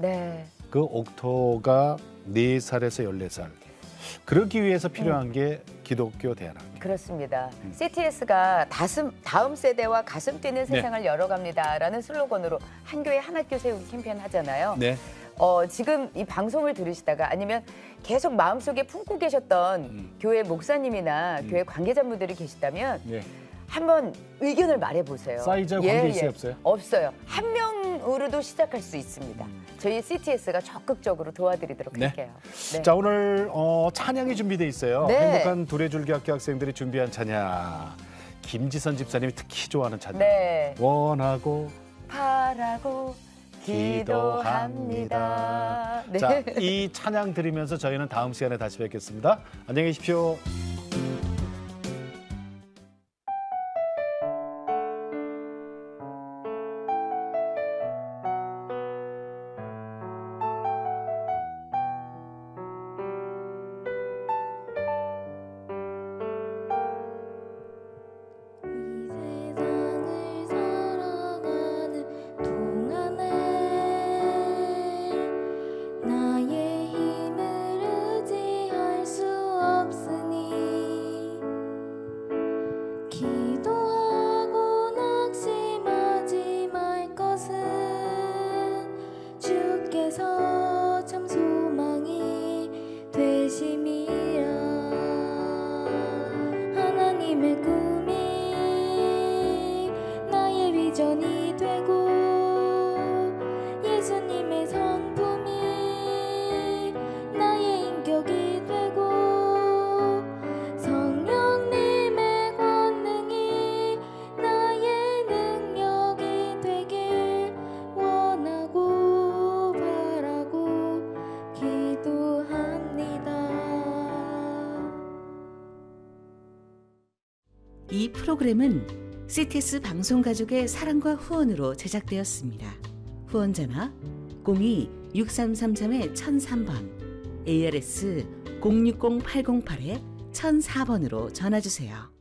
그 옥토가 4살에서 14살. 그러기 위해서 필요한 게 기독교 대안학교. 그렇습니다. CTS가 다음 세대와 가슴 뛰는 세상을 열어갑니다라는 슬로건으로 한 교회 한 학교 세우기 캠페인 하잖아요. 지금 이 방송을 들으시다가 아니면 계속 마음속에 품고 계셨던 교회 목사님이나 교회 관계자분들이 계시다면 한번 의견을 말해보세요. 사이즈하고 관계 있어요, 없어요? 없어요. 한 명으로도 시작할 수 있습니다. 저희 CTS가 적극적으로 도와드리도록 할게요. 자, 오늘 찬양이 준비돼 있어요. 행복한 둘의 줄기학교 학생들이 준비한 찬양. 김지선 집사님이 특히 좋아하는 찬양. 원하고 바라고 기도합니다. 자, 이 찬양 들으면서 저희는 다음 시간에 다시 뵙겠습니다. 안녕히 계십시오. 예수님의 꿈이 나의 비전이 되고 예수님의 성품이 나의 인격이 되고 성령님의 권능이 나의 능력이 되길 원하고 바라고 기도합니다. 이 프로그램은 CTS 방송가족의 사랑과 후원으로 제작되었습니다. 후원 전화 02-6333-1003번, ARS 060-808-1004번으로 전화주세요.